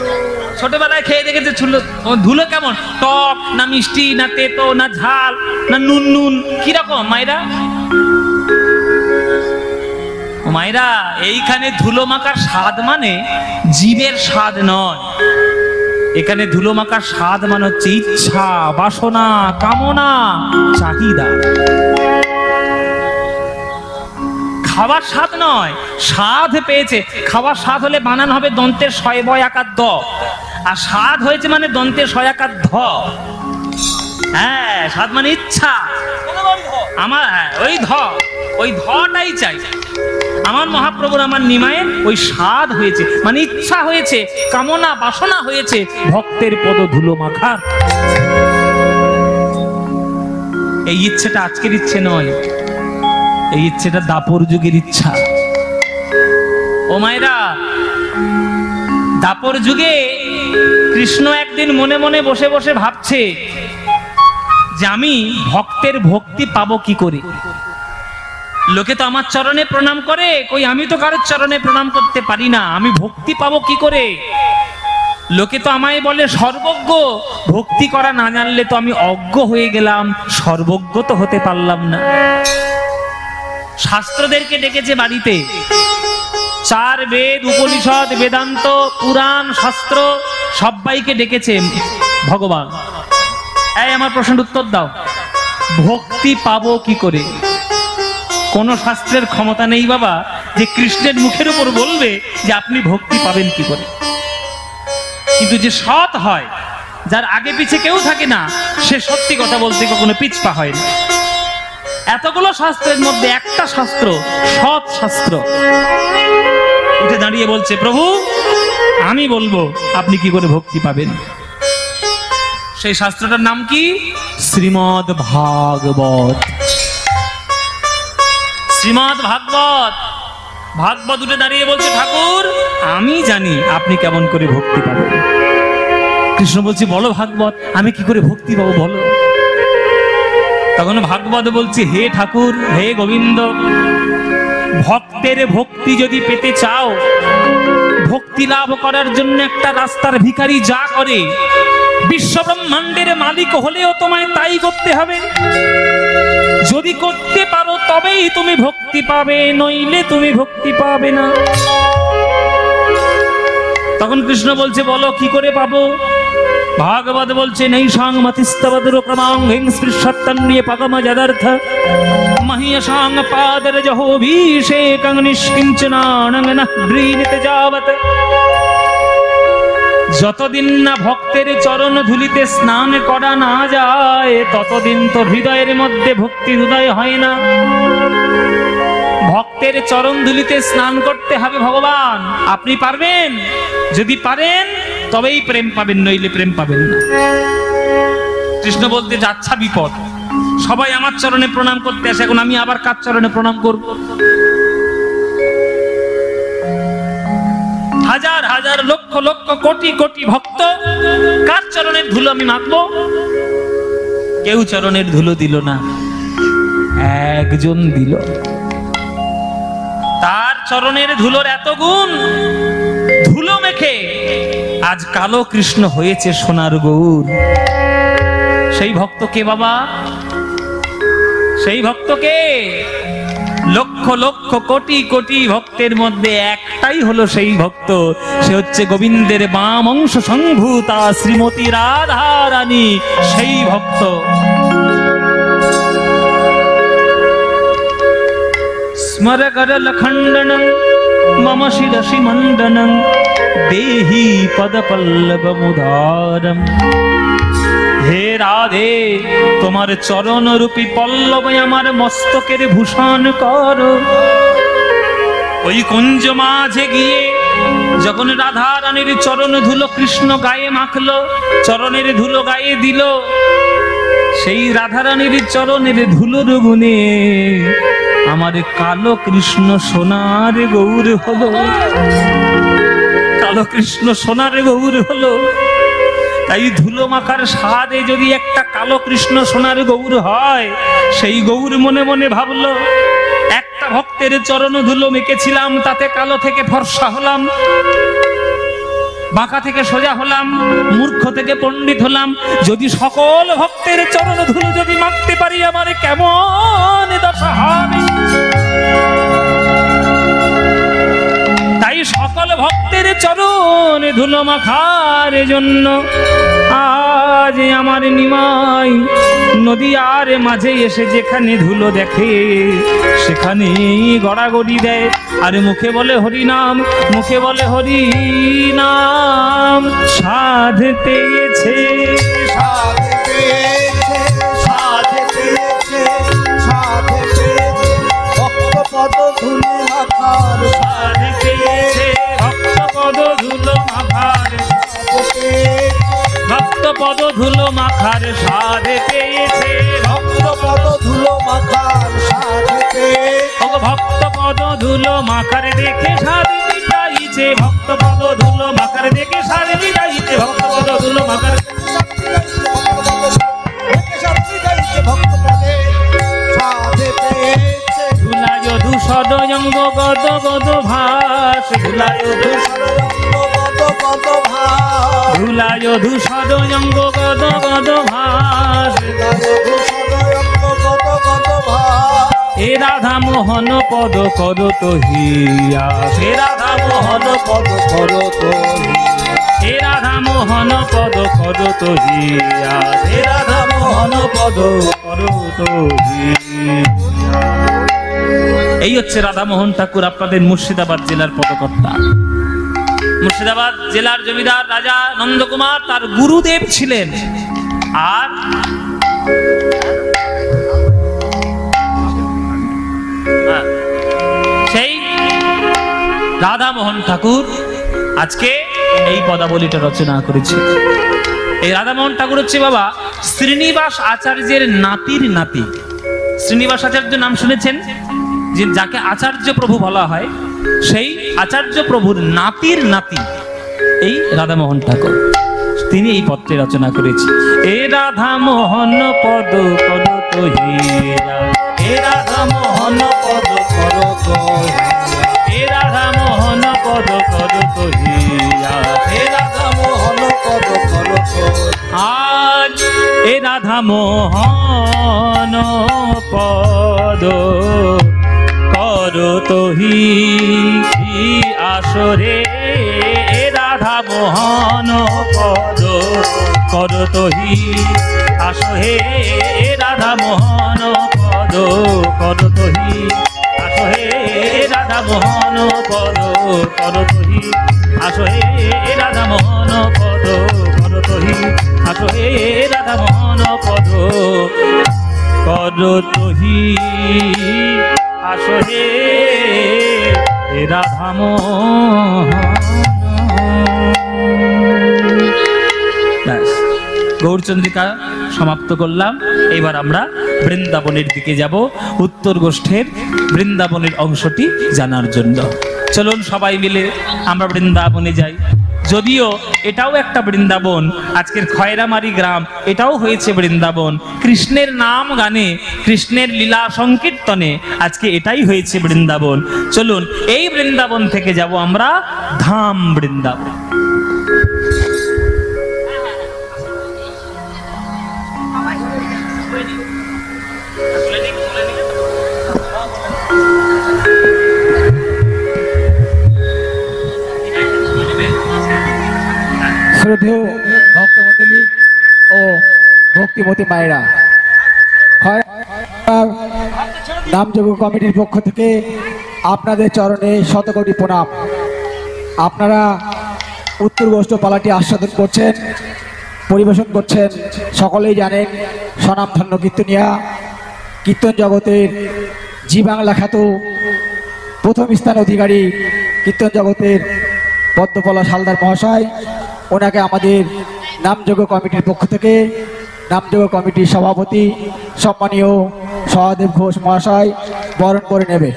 ছোটবেলায় খেয়ে দেখেছে ধুলো কেমন? টক না মিষ্টি না তেতো না ঝাল না নুন নুন, কিরকম মায়েরা? ও মায়েরা, এইখানে ধুলো মাখার স্বাদ মানে জীবের স্বাদ নয়। এখানে ধুলো মাখার স্বাদ মানে হচ্ছে ইচ্ছা, বাসনা, কামনা, চাহিদা। খাবার স্বাদ নয়, স্বাদ পেয়েছে। খাবার স্বাদ হলে বানান হবে দন্তের শয় বয় আকার দ, আর স্বাদ হয়েছে মানে দন্তের শয় আকার ধ। হ্যাঁ, স্বাদ মানে ইচ্ছা। আমার ওই ধ, ওই ধটাই চাই। আমার মহাপ্রভুর, আমার নিমায়ের ওই স্বাদ হয়েছে, মানে ইচ্ছা হয়েছে, কামনা বাসনা হয়েছে ভক্তের পদ ধুলো মাখার। এই ইচ্ছেটা আজকের ইচ্ছে নয়, এই ইচ্ছেটা দাপর যুগের ইচ্ছা। ও মায়েরা, দাপর যুগে কৃষ্ণ একদিন মনে মনে বসে বসে ভাবছে যে আমি ভক্তের ভক্তি পাবো কি করে? লোকে তো আমার চরণে প্রণাম করে, কই আমি তো কারোর চরণে প্রণাম করতে পারি না, আমি ভক্তি পাবো কি করে? লোকে তো আমায় বলে সর্বজ্ঞ, ভক্তি করা না জানলে তো আমি অজ্ঞ হয়ে গেলাম, সর্বজ্ঞ তো হতে পারলাম না। শাস্ত্রদেরকে ডেকেছে বাড়িতে, 4 বেদ, উপনিষদ, বেদান্ত, পুরাণ, শাস্ত্র সবাইকে ডেকেছে ভগবান। এই আমার প্রশ্নের উত্তর দাও, ভক্তি পাবো কি করে? কোন শাস্ত্রের ক্ষমতা নেই বাবা যে কৃষ্ণের মুখের উপর বলবে যে আপনি ভক্তি পাবেন কি করে। কিন্তু যে সৎ হয়, যার আগে পিছে কেউ থাকে না, সে সত্যি কথা বলতে কখনো পিছপা হয় না। এতগুলো শাস্ত্রের মধ্যে একটা শাস্ত্র, সৎ শাস্ত্র, উঠে দাঁড়িয়ে বলছে, প্রভু আমি বলবো আপনি কি করে ভক্তি পাবেন। সেই শাস্ত্রটার নাম কি? শ্রীমদ্ ভাগবত। শ্রীমদ্ ভাগবত। ভাগবত উঠে দাঁড়িয়ে বলছে, ঠাকুর আমি জানি আপনি কেমন করে ভক্তি পাবেন। কৃষ্ণ বলছে, বলো ভাগবত, আমি কি করে ভক্তি পাবো বলো। তখন ভাগবত বলছে, হে ঠাকুর, হে গোবিন্দ, ভক্তের ভক্তি যদি পেতে চাও, ভক্তি লাভ করার জন্য একটা রাস্তার ভিখারি যা করে, বিশ্ব ব্রহ্মাণ্ডের মালিক হলেও তোমায় তাই করতে হবে। যদি করতে পারো তবেই তুমি ভক্তি পাবে, নইলে তুমি ভক্তি পাবে না। তখন কৃষ্ণ বলছে, বলো কি করে পাবো। ভাগবত বলছে, নৈষাং মতিস্তবদুরক্রমাং হিংস্পৃশত্তন্যে পাগম যদর্থ মহিয়সাং পাদরজহোভিষেকং নিষ্কিঞ্চনানং নঃ গৃহীতে যাবত। যতদিন না ভক্তের চরণ ধুলিতে স্নান করা না যায়, ততদিন তো হৃদয়ের মধ্যে ভক্তি উদয় হয় না। ভক্তের চরণ ধুলিতে স্নান করতে হবে ভগবান। আপনি পারবেন? যদি পারেন তবেই প্রেম পাবেন, নইলে প্রেম পাবেন না। কৃষ্ণ বলতে যাচ্ছা বিপদ। সবাই আমার চরণে প্রণাম করতে আসে, এখন আমি আবার কার চরণে প্রণাম করব? হাজার হাজার লক্ষ লক্ষ কোটি কোটি ভক্ত, কার চরণের ধুলো আমি মাখবো? কেউ চরণের ধুলো দিল না, একজন দিল। তার চরণের ধুলোর এত গুণ, ধুলো মেখে আজ কালো কৃষ্ণ হয়েছে সোনার গৌর। সেই ভক্ত কে বাবা? সেই ভক্ত কে? লক্ষ লক্ষ কোটি কোটি ভক্তের মধ্যে একটাই হলো সেই ভক্ত, সে হচ্ছে গোবিন্দের বাম অংশ সংভূতা শ্রীমতী রাধা রানী, সেই ভক্ত। স্মর করল খণ্ডনং মম শিরসি মণ্ডনং দেহি পদ পল্লব মুদারম। হে রাধে, তোমার চরণ রূপী পল্লব আমার মস্তকের ভূষণ করো। ওই কুঞ্জ মাঝে গিয়ে যখন রাধা রানীর চরণ ধুলো কৃষ্ণ গায়ে মাখলো, চরণের ধুলো গায়ে দিল, সেই রাধা রানীর চরণের ধুলোর গুণে আমার কালো কৃষ্ণ সোনার গৌর হলো। কালো কৃষ্ণ সোনার গৌর হলো। তাই ধুলো মাখার স্বাদে যদি একটা কালো কৃষ্ণ সোনার গৌর হয়, সেই গৌর মনে মনে ভাবলো, একটা ভক্তের চরণ ধুলো মেখেছিলাম, তাতে কালো থেকে ফর্সা হলাম, বাঁকা থেকে সোজা হলাম, মূর্খ থেকে পণ্ডিত হলাম। যদি সকল ভক্তের চরণ ধুলো যদি মাখতে পারি, আমার কেমন দশা হবে। তাই সকল ভক্তের চরণ ধুলো মাখার জন্য আজ আমার নিমাই নদীয়ার মাঝে এসে যেখানে ধুলো দেখে সেখানে গড়াগড়ি দেয়, আর মুখে বলে হরি নাম, মুখে বলে হরি নাম। সাধ পেয়েছে, সাধ পেয়েছে, সাধ পেয়েছে, সাধ পেয়েছে, ভক্ত পদ ধুলো মাখার সাধ পেয়েছে, ভক্ত পদ ধুলো মাখার, ভক্ত পদ ধুলো মাখার সাধ পেয়েছে, ভক্ত পদ ধুলো মাখার সাধ পেয়েছে, ভক্ত পদ ধুলো মাখার দেখে সাধ মিটাইছে, ভক্ত পদ ধুলো মাখার দেখে সাধ মিটাইছে, ভক্ত পদ ধুলো মাখার ভক্ত পদে সাধ পেয়েছে। ধুলায় ধূসর অঙ্গ গদ গদ ভাস, ধুলায় ধূসর ধুলায় ধূসর অঙ্গ গদ গদ ভাস, হে রাধা মোহন পদ কর তো হিয়া, হে রাধা মোহন পদ কর তো হিয়া, হে রাধা মোহন পদ কর তো হিয়া, হে রাধা মোহন পদ কর তো হিয়া। এই হচ্ছে রাধামোহন ঠাকুর, আপনাদের মুর্শিদাবাদ জেলার পদকর্তা। মুর্শিদাবাদ জেলার জমিদার রাজা নন্দকুমার তার গুরুদেব ছিলেন। আর সেই রাধামোহন ঠাকুর আজকে এই পদাবলীটা রচনা করেছে। এই রাধামোহন ঠাকুর হচ্ছে বাবা শ্রীনিবাস আচার্যের নাতির নাতি। শ্রীনিবাস আচার্য নাম শুনেছেন? যে যাকে আচার্য প্রভু বলা হয়, সেই আচার্য প্রভুর নাতির নাতি এই রাধামোহন ঠাকুর। তিনি এই পত্রে রচনা করেছে। এ রাধামোহন পদ কর তো হিয়া, এ রাধামোহন পদ কর তো হিয়া, এ রাধামোহন পদ কর তো হিয়া, এ রাধামোহন পদ কর তো। আজ এ রাধামোহন পদ কর তো হি আসরে, রাধা মোহন পদ কর তো হি আসহে, রাধা মোহন পদ কর তো হি আসহে, রাধা মোহন পদ কর তো হি আসহে, রাধা মোহন পদ কর তো হি আসহে, রাধা মোহন পদ কর তো হি আসহে, রাধামোহন। গৌরচন্দ্রিকা সমাপ্ত করলাম। এবার আমরা বৃন্দাবনের দিকে যাব, উত্তর গোষ্ঠের বৃন্দাবনের অংশটি জানার জন্য। চলুন সবাই মিলে আমরা বৃন্দাবনে যাই। যদিও এটাও একটা বৃন্দাবন, আজকের খয়রামারি গ্রাম এটাও হয়েছে বৃন্দাবন। কৃষ্ণের নাম গানে, কৃষ্ণের লীলা সংকীর্তনে আজকে এটাই হয়েছে বৃন্দাবন। চলুন এই বৃন্দাবন থেকে যাব আমরা ধাম বৃন্দাবন। শ্রদ্ধেয় ভক্তমণ্ডলী ও ভক্তিমতী মায়েরা, নামযোগ্য কমিটির পক্ষ থেকে আপনাদের চরণে শতকোটি প্রণাম। আপনারা উত্তর গোষ্ঠ পালাটি আস্বাদন করছেন, পরিবেশন করছেন। সকলেই জানেন স্বনামধন্য কীর্তনিয়া, কীর্তন জগতের জি বাংলা খ্যাত প্রথম স্থান অধিকারী কীর্তন জগতের পদ্মপলা হালদার মহাশয়, ওনাকে আমাদের নামযোগ্য কমিটির পক্ষ থেকে নামযোগ্য কমিটির সভাপতি সম্মানীয় সহদেব ঘোষ মহাশয় বরণ করে নেবে।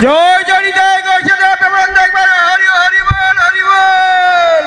জয় জয় গোষ্ঠী প্রবন্ধ একবার হরি হরি বল হরি বল।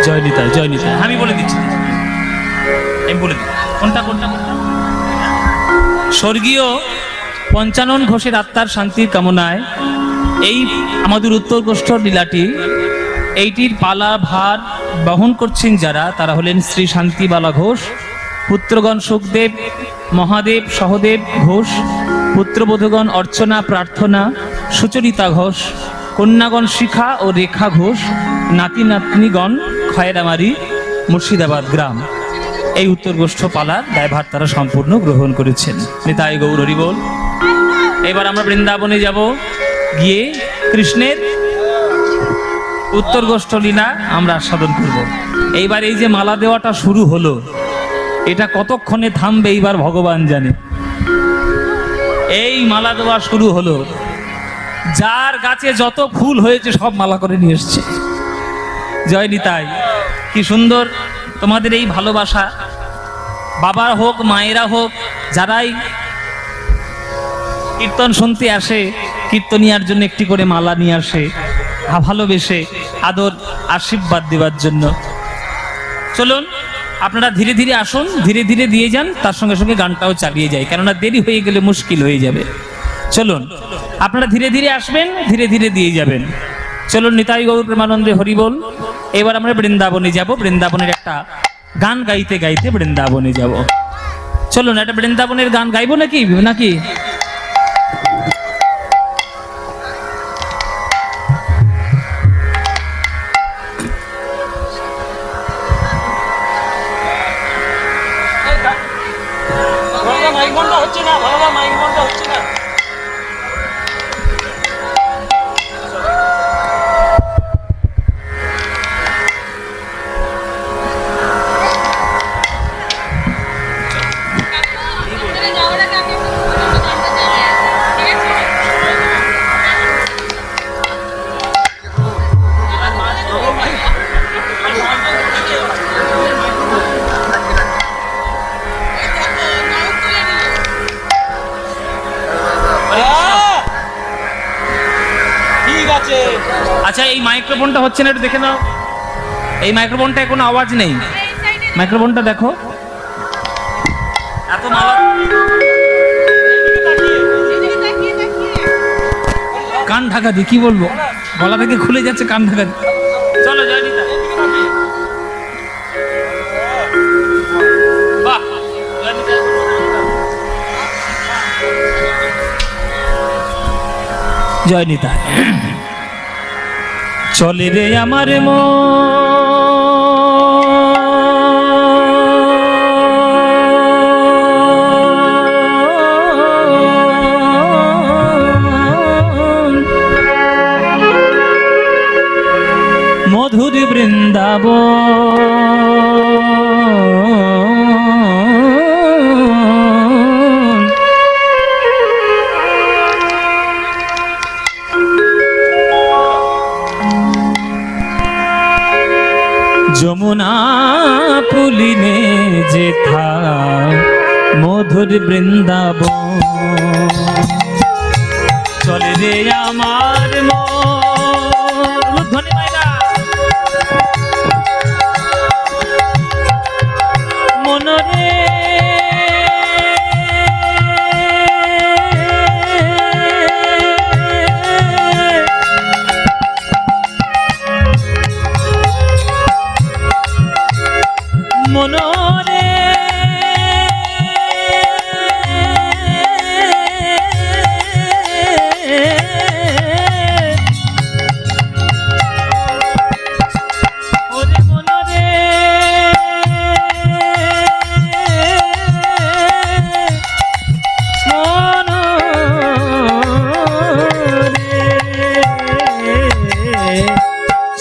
জয় নিতাই, জয় নিতাই। আমি বলে দিচ্ছি, আমি বলে দিচ্ছি কোনটা কোনটা কোনটা। স্বর্গীয় পঞ্চানন ঘোষের আত্মার শান্তির কামনায় এই আমাদের উত্তর গোষ্ঠর লীলাটি, এইটির পালা ভার বহন করছেন যারা, তারা হলেন শ্রী শান্তিবালা ঘোষ, পুত্রগণ সুখদেব, মহাদেব, সহদেব ঘোষ, পুত্রবধূগণ অর্চনা, প্রার্থনা, সুচরিতা ঘোষ, কন্যাগণ শিখা ও রেখা ঘোষ, নাতি নাতনিগণ খয়রামারি মুর্শিদাবাদ গ্রাম। এই উত্তর গোষ্ঠ পালার দায়ভার তারা সম্পূর্ণ গ্রহণ করেছেন। নিতাই গৌর হরি বল। এবার আমরা বৃন্দাবনে যাব, গিয়ে কৃষ্ণের উত্তর গোষ্ঠ লীলা আমরা আস্বাদন করব। এইবার এই যে মালা দেওয়াটা শুরু হলো, এটা কতক্ষণে থামবে এইবার ভগবান জানে। এই মালা দেওয়া শুরু হলো, যার গাছে যত ফুল হয়েছে সব মালা করে নিয়ে এসছে। জয় নিতাই, কি সুন্দর তোমাদের এই ভালোবাসা। বাবা হোক মায়েরা হোক, যারাই কীর্তন শুনতে আসে, কীর্তনিয়ার জন্য একটি করে মালা নিয়ে আসে, ভালোবেসে আদর আশীর্বাদ দেওয়ার জন্য। চলুন আপনারা ধীরে ধীরে আসুন, ধীরে ধীরে দিয়ে যান, তার সঙ্গে সঙ্গে গানটাও চালিয়ে যায়, কেননা দেরি হয়ে গেলে মুশকিল হয়ে যাবে। চলুন আপনারা ধীরে ধীরে আসবেন, ধীরে ধীরে দিয়ে যাবেন। চলুন নিতাই গৌর প্রেমানন্দে হরি বল। এবার আমরা বৃন্দাবনে যাব, বৃন্দাবনের একটা গান গাইতে গাইতে বৃন্দাবনে যাব। চলুন একটা বৃন্দাবনের গান গাইবো নাকি নাকি আচ্ছা, এই মাইক্রোফোনটা হচ্ছে না, একটু দেখে নাও। এই মাইক্রোফোনটা কোনো আওয়াজ নেই, মাইক্রোফোনটা দেখো। এত মালা, কান ঢাকা দি, কি বলবো, গলা থেকে খুলে যাচ্ছে, কান ঢাকা দি। চলো জয় নিতাই। বাহ, জয় নিতাই। জয় নিতাই। চলে রে আমার মধুর বৃন্দাবন, যমুনা পুলিনে যেথা মধুর বৃন্দাবন। চলে রে আমার ধ্বনি মাইরা মনরে মনরে ওরে মনরে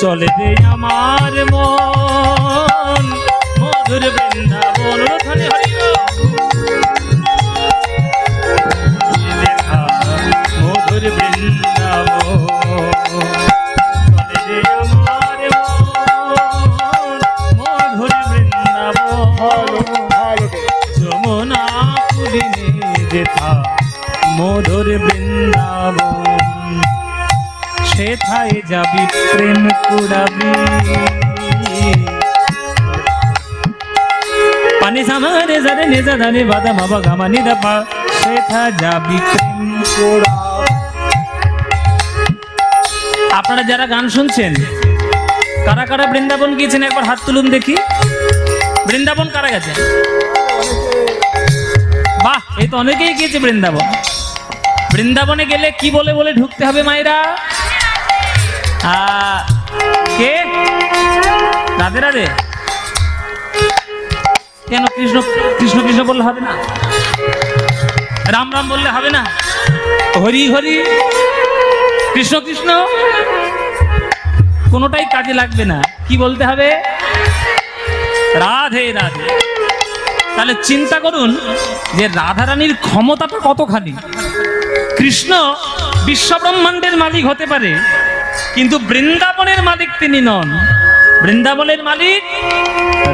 চলে রে আমার মন মধুর বৃন্দাবন। ওখানে মধুর বৃন্দাবন, চলে রে আমার মন মধুর বৃন্দাবন। যমুনা পুলিনে যেথা মধুর বৃন্দাবন, সেথায় যাবি প্রেম কুড়াবি। পানি সামারে জারে নেজা ধানে বাদা বাবা গামানি দাপা, সেথা যাবি প্রেম কুড়াবি। আপনারা যারা গান শুনছেন, কারা কারা বৃন্দাবন গিয়েছেন একবার হাত তুলুন দেখি। বৃন্দাবন কারা গেছে? বাহ, এই তো অনেকেই গিয়েছে বৃন্দাবন। বৃন্দাবনে গেলে কি বলে বলে ঢুকতে হবে মায়েরা? কে? রাধে রাধে। কেন কৃষ্ণ কৃষ্ণ কৃষ্ণ বললে হবে না? রাম রাম বললে হবে না? হরি হরি, কৃষ্ণ কৃষ্ণ। কোনোটাই কাজে লাগবে না। কি বলতে হবে? রাধে রাধে। তাহলে চিন্তা করুন যে রাধারানীর ক্ষমতাটা কতখানি। কৃষ্ণ বিশ্বব্রহ্মাণ্ডের মালিক হতে পারে, কিন্তু বৃন্দাবনের মালিক তিনি নন। বৃন্দাবনের মালিক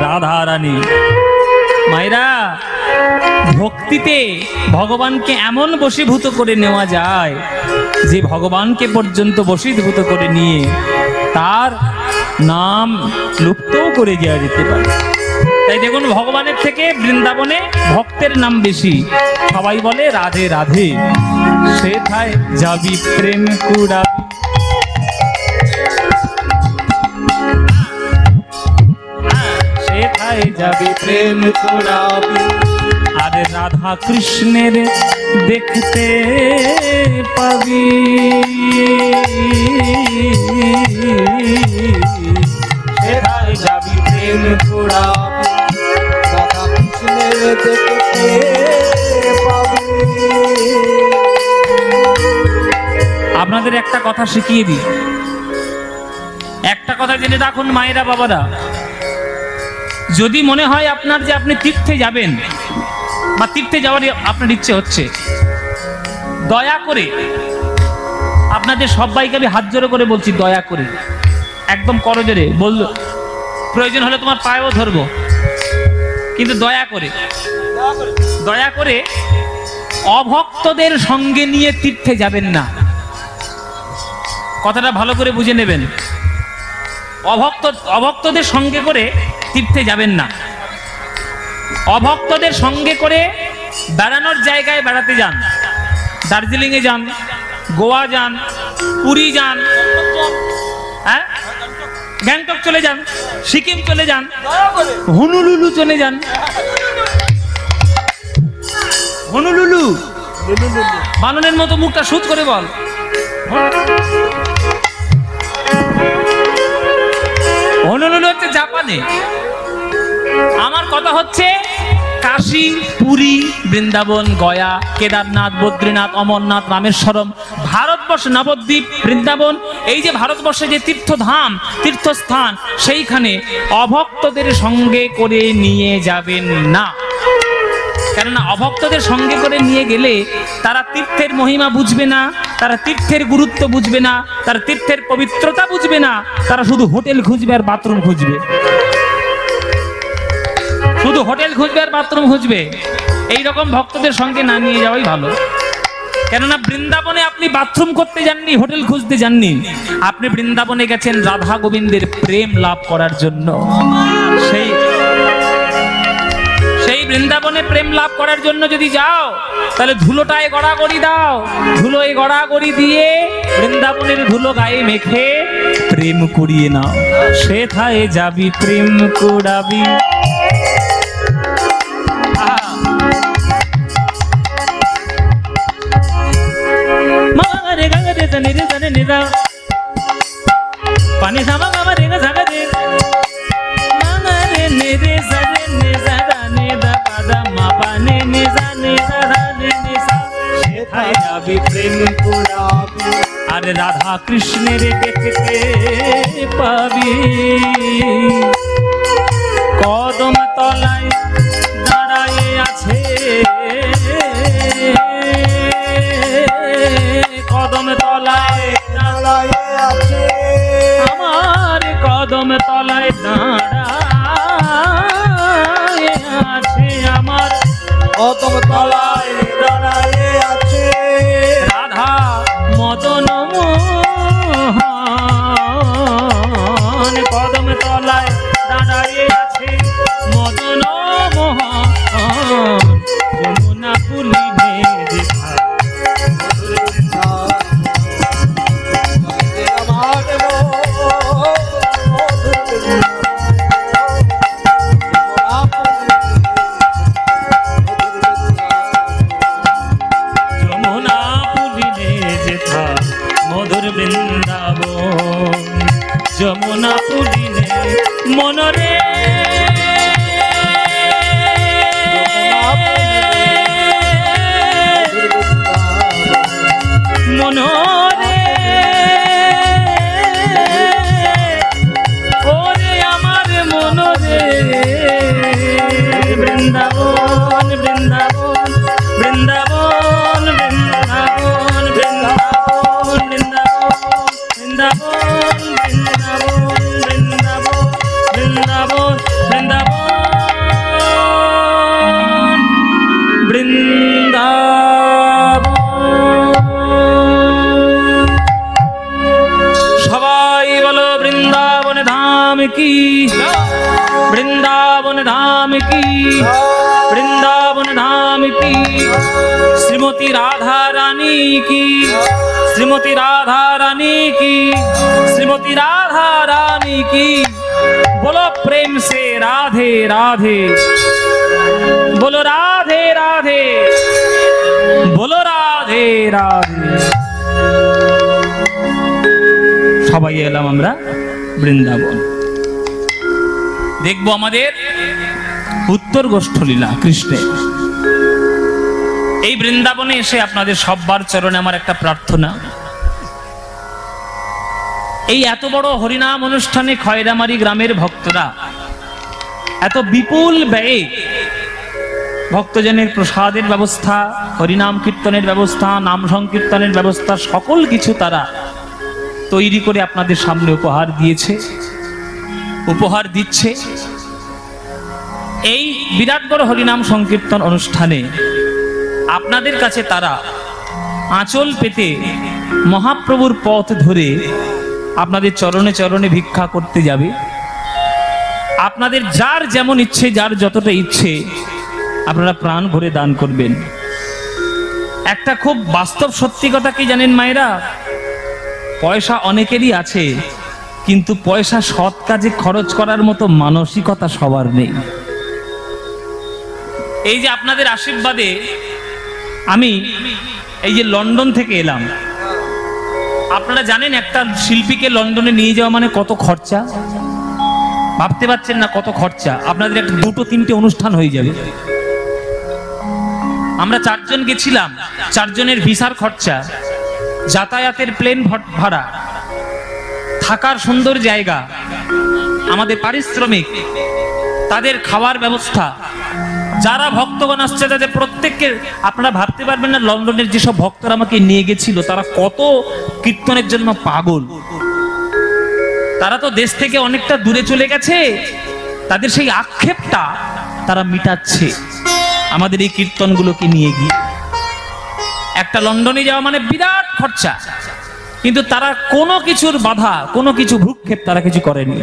রাধারানী। মায়েরা, ভক্তিতে ভগবানকে এমন বশীভূত করে নেওয়া যায় যে ভগবানকে পর্যন্ত বশীভূত করে নিয়ে তার নাম লুপ্তও করে দেওয়া যেতে পারে। তাই দেখুন, ভগবানের থেকে বৃন্দাবনে ভক্তের নাম বেশি। সবাই বলে রাধে রাধে। সেথায় যাবি প্রেম কুড়াবি, সেথায় যাবি প্রেম কুড়াবি, আরে রাধা কৃষ্ণের দেখতে পাবি। সেথায় যাবি প্রেম কুড়াবি, রাধা কৃষ্ণের দেখতে পাবি। আপনাদের একটা কথা শিখিয়ে দিই, একটা কথা জেনে রাখুন মায়েরা বাবারা। যদি মনে হয় আপনার যে আপনি তীর্থে যাবেন বা তীর্থে যাওয়ার আপনার ইচ্ছে হচ্ছে, দয়া করে আপনাদের সবাইকে আমি হাত জোড়ো করে বলছি, দয়া করে একদম করজোরে বলল, প্রয়োজন হলে তোমার পায়েও ধরবো, কিন্তু দয়া করে অভক্তদের সঙ্গে নিয়ে তীর্থে যাবেন না। কথাটা ভালো করে বুঝে নেবেন। অভক্তদের সঙ্গে করে তীর্থে যাবেন না। অভক্তদের সঙ্গে করে বেড়ানোর জায়গায় বেড়াতে যান। দার্জিলিং এ যান, গোয়া যান, পুরী যান, হ্যাঁ, গ্যাংটক চলে যান, সিকিম চলে যান, হনুলুলু চলে যান। হনুলুলু বাননের মতো মুখটা সুদ করে বল। হনুলুলু হচ্ছে জাপানে। আমার কথা হচ্ছে কাশী, পুরী, বৃন্দাবন, গয়া, কেদারনাথ, বদ্রীনাথ, অমরনাথ, রামেশ্বরম, ভারতবর্ষ, নবদ্বীপ, বৃন্দাবন, এই যে ভারতবর্ষে যে তীর্থধাম, তীর্থস্থান, সেইখানে অভক্তদের সঙ্গে করে নিয়ে যাবেন না। কেননা অভক্তদের সঙ্গে করে নিয়ে গেলে তারা তীর্থের মহিমা বুঝবে না, তারা তীর্থের গুরুত্ব বুঝবে না, তারা তীর্থের পবিত্রতা বুঝবে না। তারা শুধু হোটেল খুঁজবে আর বাথরুম খুঁজবে, শুধু হোটেল খুঁজবে আর বাথরুম খুঁজবে। এইরকম ভক্তদের সঙ্গে না নিয়ে যাওয়াই ভালো। কেননা বৃন্দাবনে আপনি বাথরুম করতে যাননি, হোটেল খুঁজতে যাননি। আপনি বৃন্দাবনে গেছেন রাধা গোবিন্দের প্রেম লাভ করার জন্য। সেই বৃন্দাবনে প্রেম লাভ করার জন্য যদি যাও, তাহলে ধুলোটায় গড়াগড়ি দাও, ধুলোয় গড়াগড়ি দিয়ে বৃন্দাবনের ধুলো গায়ে মেখে প্রেম কুড়িয়ে নাও। সেথায় যাবি প্রেম কুড়াবি। পানি সামা মামা রে গা সাগা রে মামা রে নে রে সা রে নে সা দা নে দা পা দা মা পা নে নে সা নে সা দা নে নে সা। সেথায় যাবি প্রেম কুড়াবি, আরে রাধা কৃষ্ণের দেখতে পাবি। কদম তলায় দাঁড়ায়ে আছে, কদম তলায় দাঁড়ায়ে আছে, আমার কদম তলায় দাঁড়ায়ে আছে, আমার কদম তলায় দাঁড়ায়ে আছে। রাধা মদন মোহন কদম তলায় দাঁড়ায়ে আছে, মদন মোহন যমুনা পুলিনে দেখা। বৃন্দাবন বৃন্দাবন বৃন্দাবন বৃন্দাবন বৃন্দাবন বৃন্দাবন বৃন্দাবন বৃন্দাবন বৃন্দাবন বৃন্দাবন। সবাই বলো বৃন্দাবন ধাম কি, বৃন্দাবন ধাম কি, বৃন্দাবন ধাম কি। শ্রীমতী রাধা রানী কি, শ্রীমতী রাধা রানী কি, শ্রীমতী রাধা রানী কি। बोलो प्रेम से राधे राधे, बोलो राधे राधे, बोलो राधे राधे। সবাই এলাম আমরা বৃন্দাবন, দেখবো আমাদের উত্তর গোষ্ঠলীলা কৃষ্ণের। এই বৃন্দাবনে এসে আপনাদের সবার চরণে আমার একটা প্রার্থনা, এই এত বড় হরিনাম অনুষ্ঠানে খয়রামারি গ্রামের ভক্তরা এত বিপুল ব্যয়ে ভক্তজনের প্রসাদের ব্যবস্থা, হরিনাম কীর্তনের ব্যবস্থা, নাম সংকীর্তনের ব্যবস্থা, সকল কিছু তারা তৈরি করে আপনাদের সামনে উপহার দিয়েছে, উপহার দিচ্ছে। এই বিরাট বড় হরিনাম সংকীর্তন অনুষ্ঠানে আপনাদের কাছে তারা আঁচল পেতে মহাপ্রভুর পথ ধরে আপনাদের চরণে চরণে ভিক্ষা করতে যাবে। আপনাদের যার যেমন ইচ্ছে, যার যতটা ইচ্ছে আপনারা প্রাণ ভরে দান করবেন। একটা খুব বাস্তব সত্যি কথা কি জানেন মায়েরা, পয়সা অনেকেরই আছে, কিন্তু পয়সা সৎ কাজে খরচ করার মতো মানসিকতা সবার নেই। এই যে আপনাদের আশীর্বাদে আমি এই যে লন্ডন থেকে এলাম, আপনারা জানেন একটা শিল্পীকে লন্ডনে নিয়ে যাওয়া মানে কত খরচা, ভাবতে পারছেন না কত খরচা। আপনাদের একটা দুটো তিনটে অনুষ্ঠান হয়ে যাবে। আমরা 4 জন গেছিলাম, 4 জনের ভিসার খরচা, যাতায়াতের প্লেন ভাড়া, থাকার সুন্দর জায়গা, আমাদের পারিশ্রমিক, তাদের খাওয়ার ব্যবস্থা, যারা ভক্তগণ আসছে তাদের প্রত্যেককে আপনারা ভাবতে পারবেন না লন্ডনের যেসব ভক্তরা আমাকে নিয়ে গেছিল তারা কত কীর্তনের জন্য পাগল। তারা তো দেশ থেকে অনেকটা দূরে চলে গেছে, তাদের সেই আক্ষেপটা তারা মিটাচ্ছে আমাদের এই কীর্তনগুলোকে নিয়ে গিয়ে। একটা লন্ডনে যাওয়া মানে বিরাট খরচা, কিন্তু তারা কোনো কিছুর বাধা, কোনো কিছু ভ্রুক্ষেপ তারা কিছু করেনি।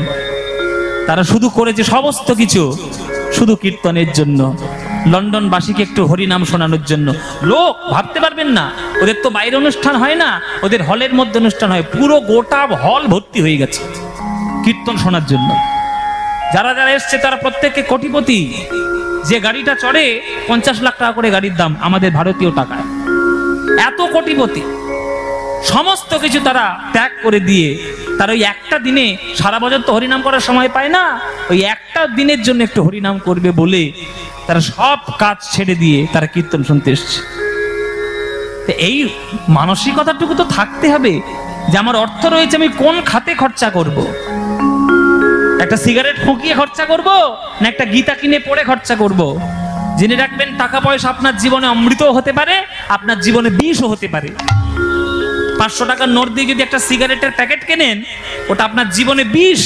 তারা শুধু করেছে সমস্ত কিছু শুধু কীর্তনের জন্য, লন্ডনবাসীকে একটু হরিনাম শোনানোর জন্য। লোক ভাবতে পারবেন না, ওদের তো বাইরে অনুষ্ঠান হয় না, ওদের হলের মধ্যে অনুষ্ঠান হয়, পুরো গোটা হল ভর্তি হয়ে গেছে কীর্তন শোনার জন্য। যারা যারা এসছে তারা প্রত্যেককে কোটিপতি। যে গাড়িটা চড়ে 50 লাখ টাকা করে গাড়ির দাম আমাদের ভারতীয় টাকায়, এত কোটিপতি। সমস্ত কিছু তারা ত্যাগ করে দিয়ে তারা ওই একটা দিনে, সারা বছর তো হরিনাম করার সময় পায় না, ওই একটা দিনের জন্য একটু হরিনাম করবে বলে তারা সব কাজ ছেড়ে দিয়ে তারা কীর্তন শুনতে এসছে। এই মানসিকতাটুকু তো থাকতে হবে যে আমার অর্থ রয়েছে, আমি কোন খাতে খরচা করব। একটা সিগারেট ফুঁকিয়ে খরচা করব না একটা গীতা কিনে পড়ে খরচা করব। জেনে রাখবেন টাকা পয়সা আপনার জীবনে অমৃতও হতে পারে, আপনার জীবনে বিষও হতে পারে। 500 টাকার নোট দিয়ে যদি একটা সিগারেটের প্যাকেট কেনেন ওটা আপনার জীবনে বিষ,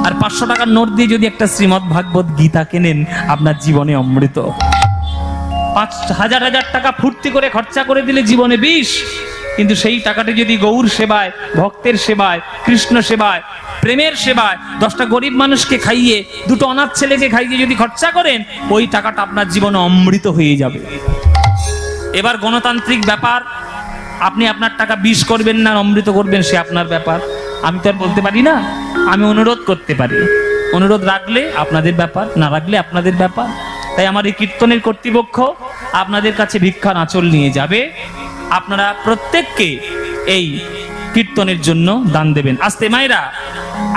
আর 500 টাকার নোট দিয়ে যদি একটা শ্রীমদ্ ভাগবত গীতা কেনেন আপনার জীবনে অমৃত। 5,000 টাকা ফুর্তি করে খরচা করে দিলে জীবনে বিষ, কিন্তু সেই টাকাটা যদি গৌর সেবায়, ভক্তের সেবায়, কৃষ্ণ সেবায়, প্রেমের সেবায়, 10টা গরিব মানুষকে খাইয়ে, 2টো অনাথ ছেলেকে খাইয়ে যদি খরচা করেন, ওই টাকাটা আপনার জীবনে অমৃত হয়ে যাবে। এবার গণতান্ত্রিক ব্যাপার, আপনি আপনার টাকা বিষ করবেন না অমৃত করবেন সে আপনার ব্যাপার, আমি তো আর বলতে পারি না। আমি অনুরোধ করতে পারি, অনুরোধ রাখলে আপনাদের ব্যাপার, না রাখলে আপনাদের ব্যাপার। তাই আমার এই কীর্তনের কর্তৃপক্ষ আপনাদের কাছে ভিক্ষার আঁচল নিয়ে যাবে। আপনারা প্রত্যেককে এই কীর্তনের জন্য দান দেবেন। আস্তে মায়েরা,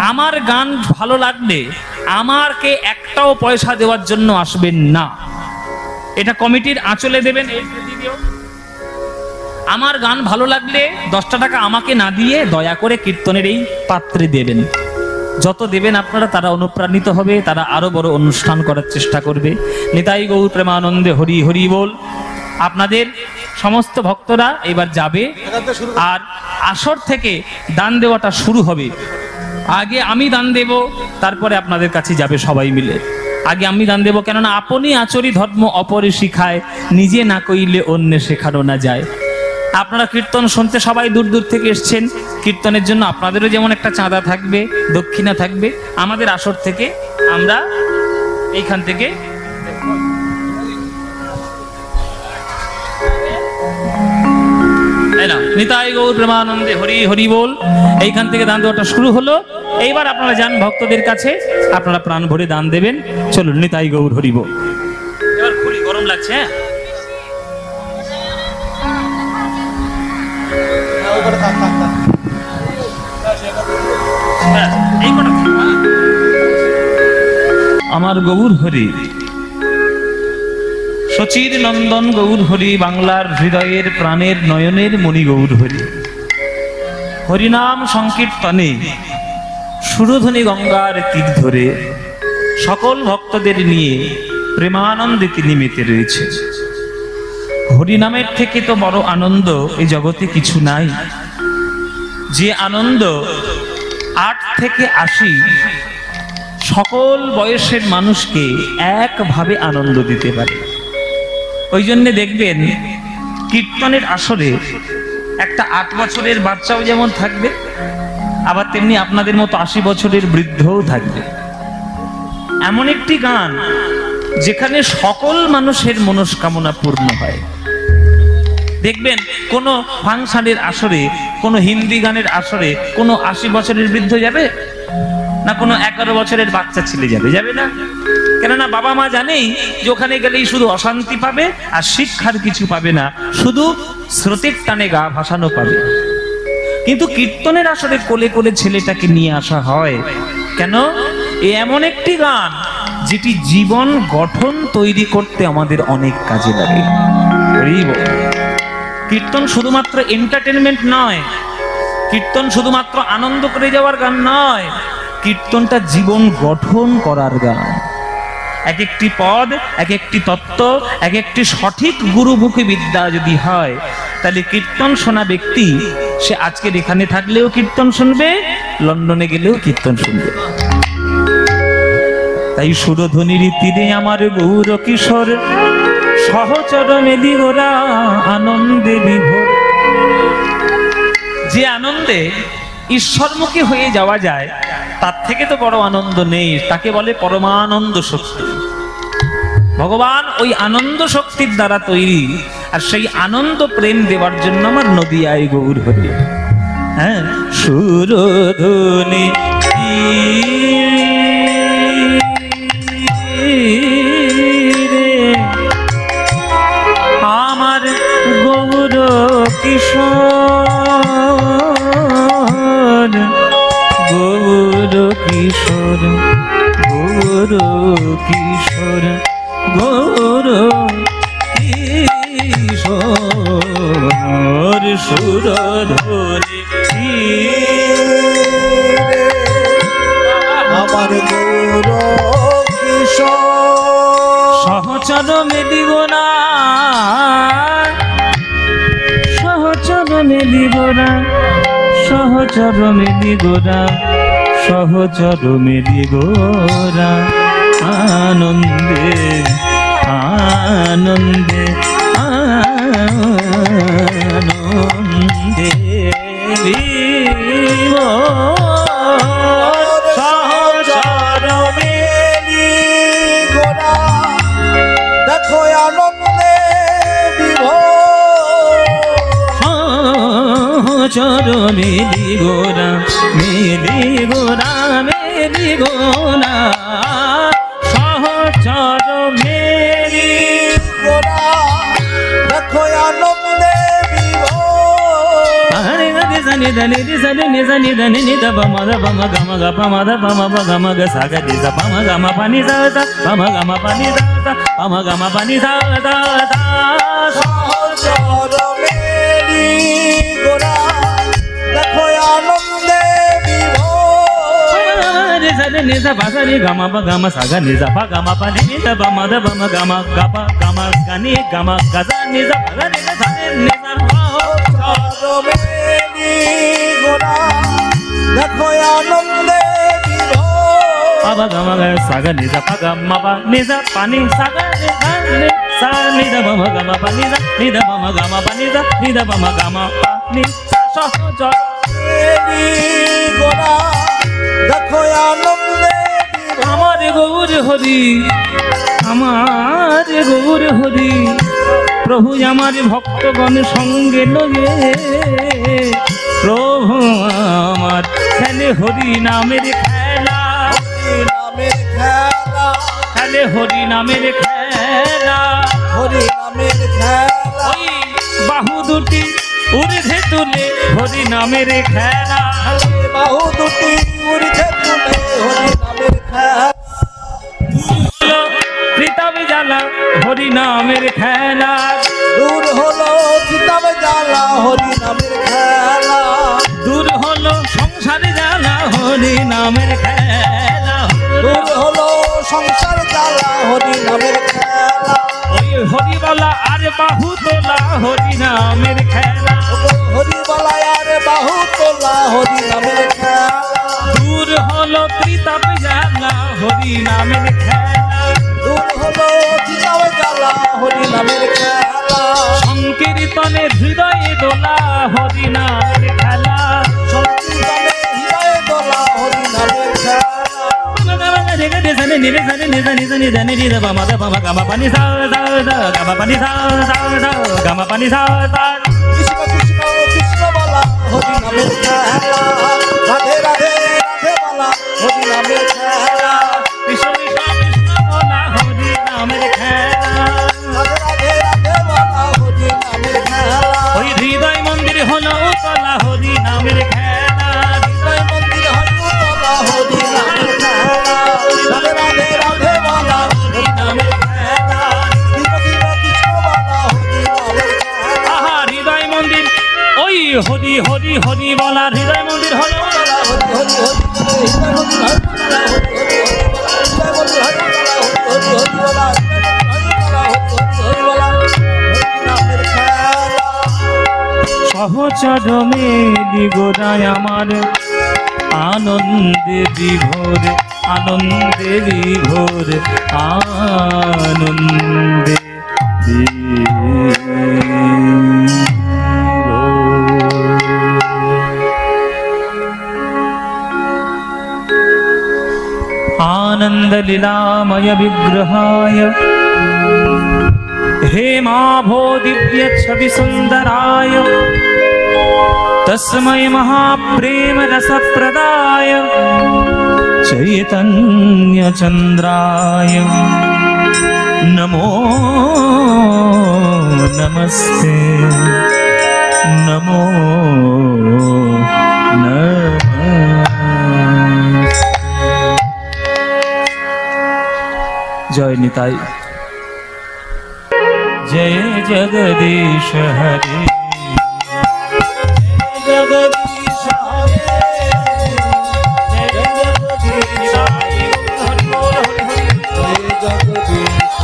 আমার গান ভালো লাগলে আমাকে একটাও পয়সা দেওয়ার জন্য আসবেন না, এটা কমিটির আঁচলে দেবেন। আমার গান ভালো লাগলে 10টা টাকা আমাকে না দিয়ে দয়া করে কীর্তনের এই পাত্রে দেবেন। যত দেবেন আপনারা তারা অনুপ্রাণিত হবে, তারা আরো বড় অনুষ্ঠান করার চেষ্টা করবে। নিতাই গৌর প্রেমানন্দে হরি হরি বল। আপনাদের সমস্ত ভক্তরা এবার যাবে, আর আসর থেকে দান দেওয়াটা শুরু হবে। আগে আমি দান দেব, তারপরে আপনাদের কাছে যাবে সবাই মিলে। আগে আমি দান দেব, কেননা আপনি আচরি ধর্ম অপরে শিখায়, নিজে না কইলে অন্যে শেখানো না যায়। আপনারা কীর্তন শুনতে সবাই দূর দূর থেকে এসছেন, কীর্তনের জন্য আপনাদেরও যেমন একটা চাঁদা থাকবে, দক্ষিণা থাকবে। আমাদের আসর থেকে আমরা এইখান থেকে নিতাই গৌর প্রেমানন্দে হরি হরি বল। এইখান থেকে দান দেওয়াটা শুরু হলো। এইবার আপনারা যান ভক্তদের কাছে, আপনারা প্রাণ ভরে দান দেবেন। চলুন, নিতাই গৌর হরি বল। এবার খুলি, গরম লাগছে। আমার গৌর হরি, সচির নন্দন গৌর হরি, বাংলার হৃদয়ের প্রাণের নয়নের মণি গৌর হরি। হরিনাম সংকীর্তনে সুরধ্বনি গঙ্গার তীর ধরে সকল ভক্তদের নিয়ে প্রেমানন্দে তিনি মেতে রয়েছে। হরিনামের থেকে তো বড় আনন্দ এই জগতে কিছু নাই। যে আনন্দ 8 থেকে 80 সকল বয়সের মানুষকে একভাবে আনন্দ দিতে পারে। ওই জন্য দেখবেন কীর্তনের আসরে একটা 8 বছরের বাচ্চাও যেমন থাকবে, আবার তেমনি আপনাদের মতো 80 বছরের বৃদ্ধও থাকবে। এমন একটি গান যেখানে সকল মানুষের মনস্কামনা পূর্ণ হয়। দেখবেন কোন ফাংশনের আসরে, কোন হিন্দি গানের আসরে কোন 80 বছরের বৃদ্ধ যাবে না, কোনো 11 বছরের বাচ্চা ছেলে যাবে? যাবে না। কেননা বাবা মা জানেই যে ওখানে গেলেই শুধু অশান্তি পাবে আর শিক্ষার কিছু পাবে না, শুধু স্রোতের টানে গা ভাসানো পাবে। কিন্তু কীর্তনের আসরে কোলে কোলে ছেলেটাকে নিয়ে আসা হয় কেন? এমন একটি গান যেটি জীবন গঠন তৈরি করতে আমাদের অনেক কাজে লাগে। কীর্তন শুধুমাত্র এন্টারটেনমেন্ট নয়, কীর্তন শুধুমাত্র আনন্দ করে যাওয়ার গান নয়, কীর্তনটা জীবন গঠন করার গান। এক একটি পদ, এক একটি তত্ত্ব, এক একটি সঠিক গুরুমুখী বিদ্যা যদি হয়, তাহলে কীর্তন শোনা ব্যক্তি সে আজকের এখানে থাকলেও কীর্তন শুনবে, লন্ডনে গেলেও কীর্তন শুনবে। তাই সুরধ্বনির তীরে আমার গৌর কিশোর সহচর মেলি ওরা আনন্দে বিভোর। যে আনন্দে ঈশ্বরমুখী হয়ে যাওয়া যায়, তার থেকে তো বড় আনন্দ নেই। তাকে বলে পরমানন্দ শক্তি। ভগবান ওই আনন্দ শক্তির দ্বারা তৈরি, আর সেই আনন্দ প্রেম দেওয়ার জন্য আমার নদিয়ায় গৌর হরি। হ্যাঁ, সুরধ্বনি আমার গৌর কিশোর, গৌর কিশোর, গৌর কিশোর, গৌর কিশোর, সুরধ্বনি আমার গৌর কিশোর সহচর মেদিগোনা, সহচর মেদিগোনা, সহচর মেদিগোনা, সহচর মেদিগোনা, আনন্দে আনন্দে আনন্দে সহচর মেলি গোরা, দেখো আনন্দে বিভোর। সহচর মেলি গোরা, মেলি গোরা, মেলি গোরা, সহচর মেলি গোরা, দেখো আনন্দে বিভোর। হরে হরে জানি জানি রে জানি নি জানি জানি নি দা বামা দা বামা গামা গা পামা দা বামা বা গামা গা সাগা রে দা পামা গামা পানি দা দা বামা গামা পানি দা দা পামা গামা পানি দা দা দা। সহচর মেলি গোরা, দেখো আনন্দে বিভোর। sare ni sa ba sare ga ma ba ga ma sa ga ni sa ba ga ma pa ni sa ba ma da ba ma ga ma ga pa ga ma ga ni ga ma ga sa ni sa ba ga ni sa sa ni sa চরমেলি গোরা দেখো আনন্দে বিভোর ba ga ma ga sa ga ni sa ba ga ma pa ni sa pa ni sa ga ni sa ni da ba ma ga ma pa ni sa ni da ba ma ga ma pa ni sa ni da ba ma ga ma pa ni sa চরমেলি গোরা দেখো আনন্দে বিভোর আমার গৌর হরি আমার গৌর হরি প্রভু আমার ভক্তগণ সঙ্গে লয়ে প্রভু আমার খেলে হরি নামের খেলা নামের খেলা খেলে হরি নামের খেলা হরি নামের খেলা ওই বাহু দুটি ঊর্ধ্বে তুলে হরি নামের খেলা বাহু দুটি উড়ছে তুলে হরি নামের খেলা প্রীতমে জ্বালা হরি নামের খেলা দূর হলো চিতাবে জ্বালা হরি নামের খেলা দূর হলো সংসারে জ্বালা হরি নামের খেলা দূর হলো সংসার জ্বালা হরি নামের খেলা ওই হরি বলা আর বাহু তোলা হরি নামের খেলা হরি বলায় আর বাহু তোলা হরি নামের খেলা দূর হলো ত্রিতাপ জ্বালা হরি নামের খেলা দূর হলো চিতাবে জ্বালা হরি নামের খেলা সংকীর্তনে হৃদয়ে দোলা হরি নামের খেলা সংকীর্তনে হৃদয়ে দোলা হরি নামের খেলা কৃষ্ণ কৃষ্ণ কৃষ্ণ বলা হরি নামের খেলা রাধে রাধে রাধে বলা হরি নামের খেলা কৃষ্ণ কৃষ্ণ কৃষ্ণ বলা হরি নামের খেলা রাধে রাধে রাধে বলা হরি নামের খেলা ওই হৃদয় মন্দির হলো তলা হরি নামের খেলা হৃদয় মন্দির হরি বলা হরি নামের খেলা রাধে রাধে রাধে বলা হরি নামের খেলা কৃষ্ণ কৃষ্ণ কৃষ্ণ বলা হরি নামের খেলা আহা হৃদয় মন্দির ওই হরি হরি হরি বলা হৃদয় মন্দির হলো হরি হরি হরি হৃদয় মন্দির হরি বলা হরি হরি হৃদয় মন্দির হরি বলা হরি বলা হরি নামের খেলা সহচর মেলি গোড়ায় আমার আনন্দে বিভোর আনন্দে বিভোর আনন্দে आनंद लीलामय विग्रहाय हेमाभो दिव्य छवि सुंदराय तस्मै महाप्रेम रस प्रदाय चैतन्य चंद्राय नमो नमस्ते नमो नमस्ते जय निताई जय जगदीश हरे जगदीश हरे जय जगदीश हरे हरि बोल हरि हरि जय जगदीश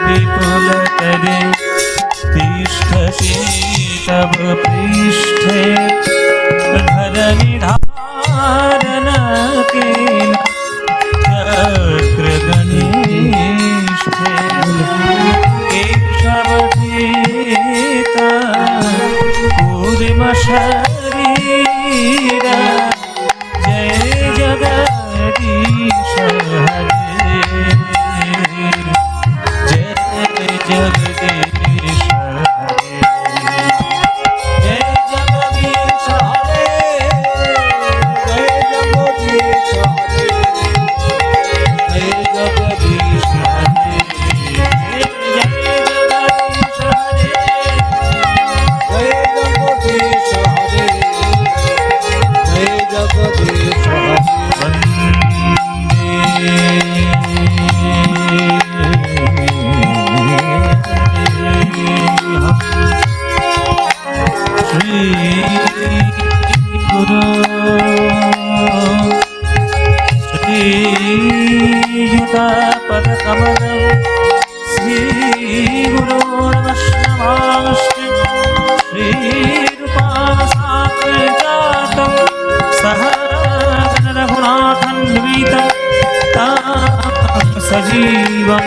विपुलतरे तिष्ठति श्री गुरुर्वैष्णवांश्च श्रीरूपासात्मजातं सहगण रघुनाथान्वितं तं सजीवं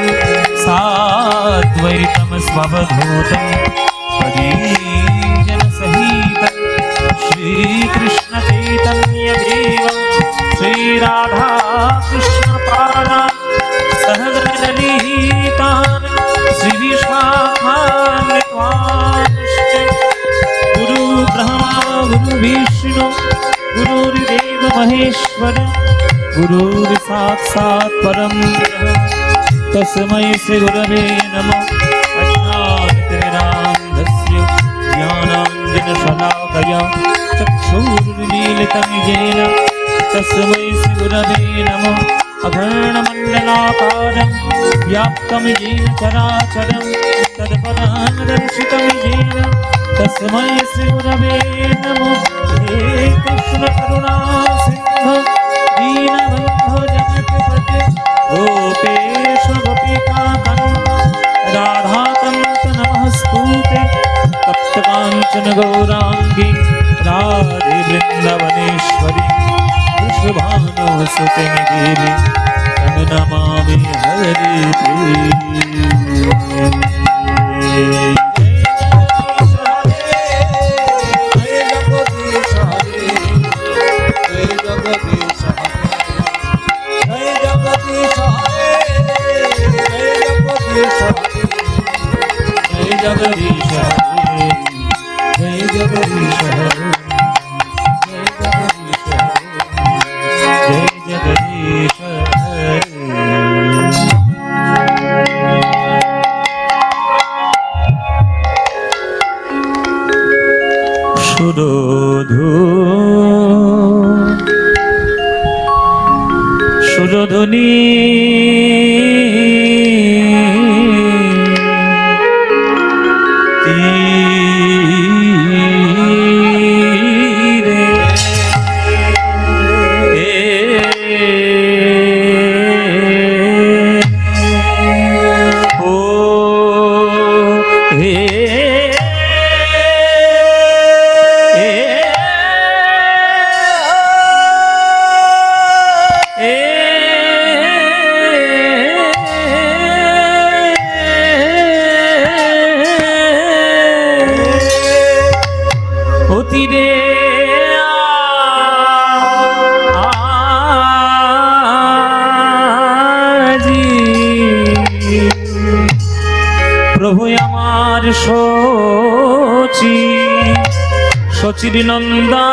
साद्वैतं स्ववधूतं परिजनसहितं श्रीकृष्ण चैतन्यदेवं श्रीराधाकृष्णपादान् सहगणललितान् श्रीविशाखान्वितांश्च गुरु ब्रह्मा गुरु विष्णु गुरुर्देव महेश्वर गुरुर्साक्षात् परं ब्रह्म तस्मै श्री गुरवे नमः। अज्ञानतिमिरान्धस्य ज्ञानाञ्जनशलाकया चक्षुरुन्मीलितं येन तस्मै श्री गुरवे नमः। अभरणमण्डलाकारं व्याप्तं येन चराचरं तत्पदं दर्शितं येन तस्मै श्री गुरवे नमः। हे कृष्ण करुणा सिन्धु दीनबन्धो जगत्पते गोपेश गोपिकाकन्द राधाकान्त नमस्तुते तप्तकाञ्चन गौराङ्गी राधे वृन्दावनेश्वरी वृषभानुसुते देवी तं नमामि हरिप्रिये। जगदीश हरे जय जगदीश हरे जय जगदीश हरे जय जगदीश हरे। সুরধুনী প্রভু আমার শচী শচীর নন্দা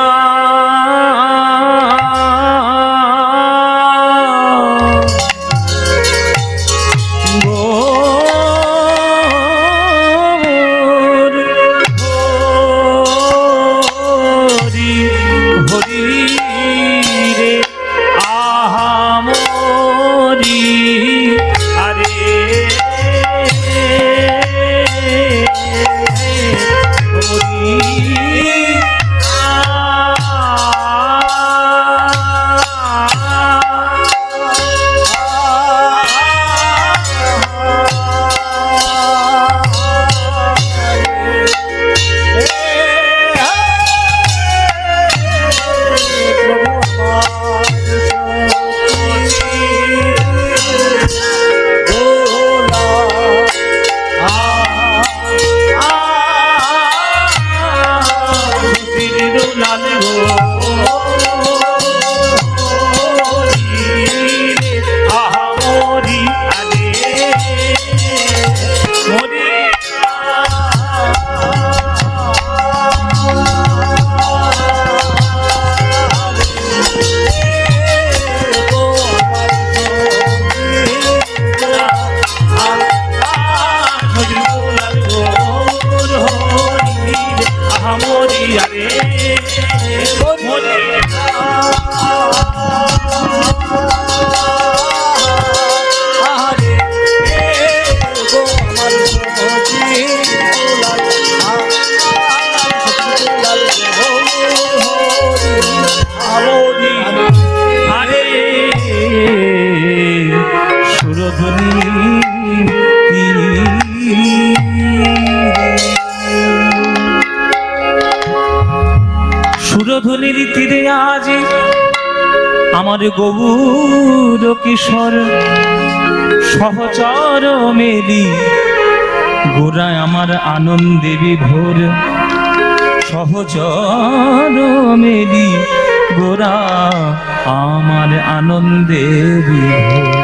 আমার গৌর কিশোর সহচর মেলি, গোরা আমার আনন্দে বিভোর, সহচর মেলি গোরা আমার আনন্দে বিভোর।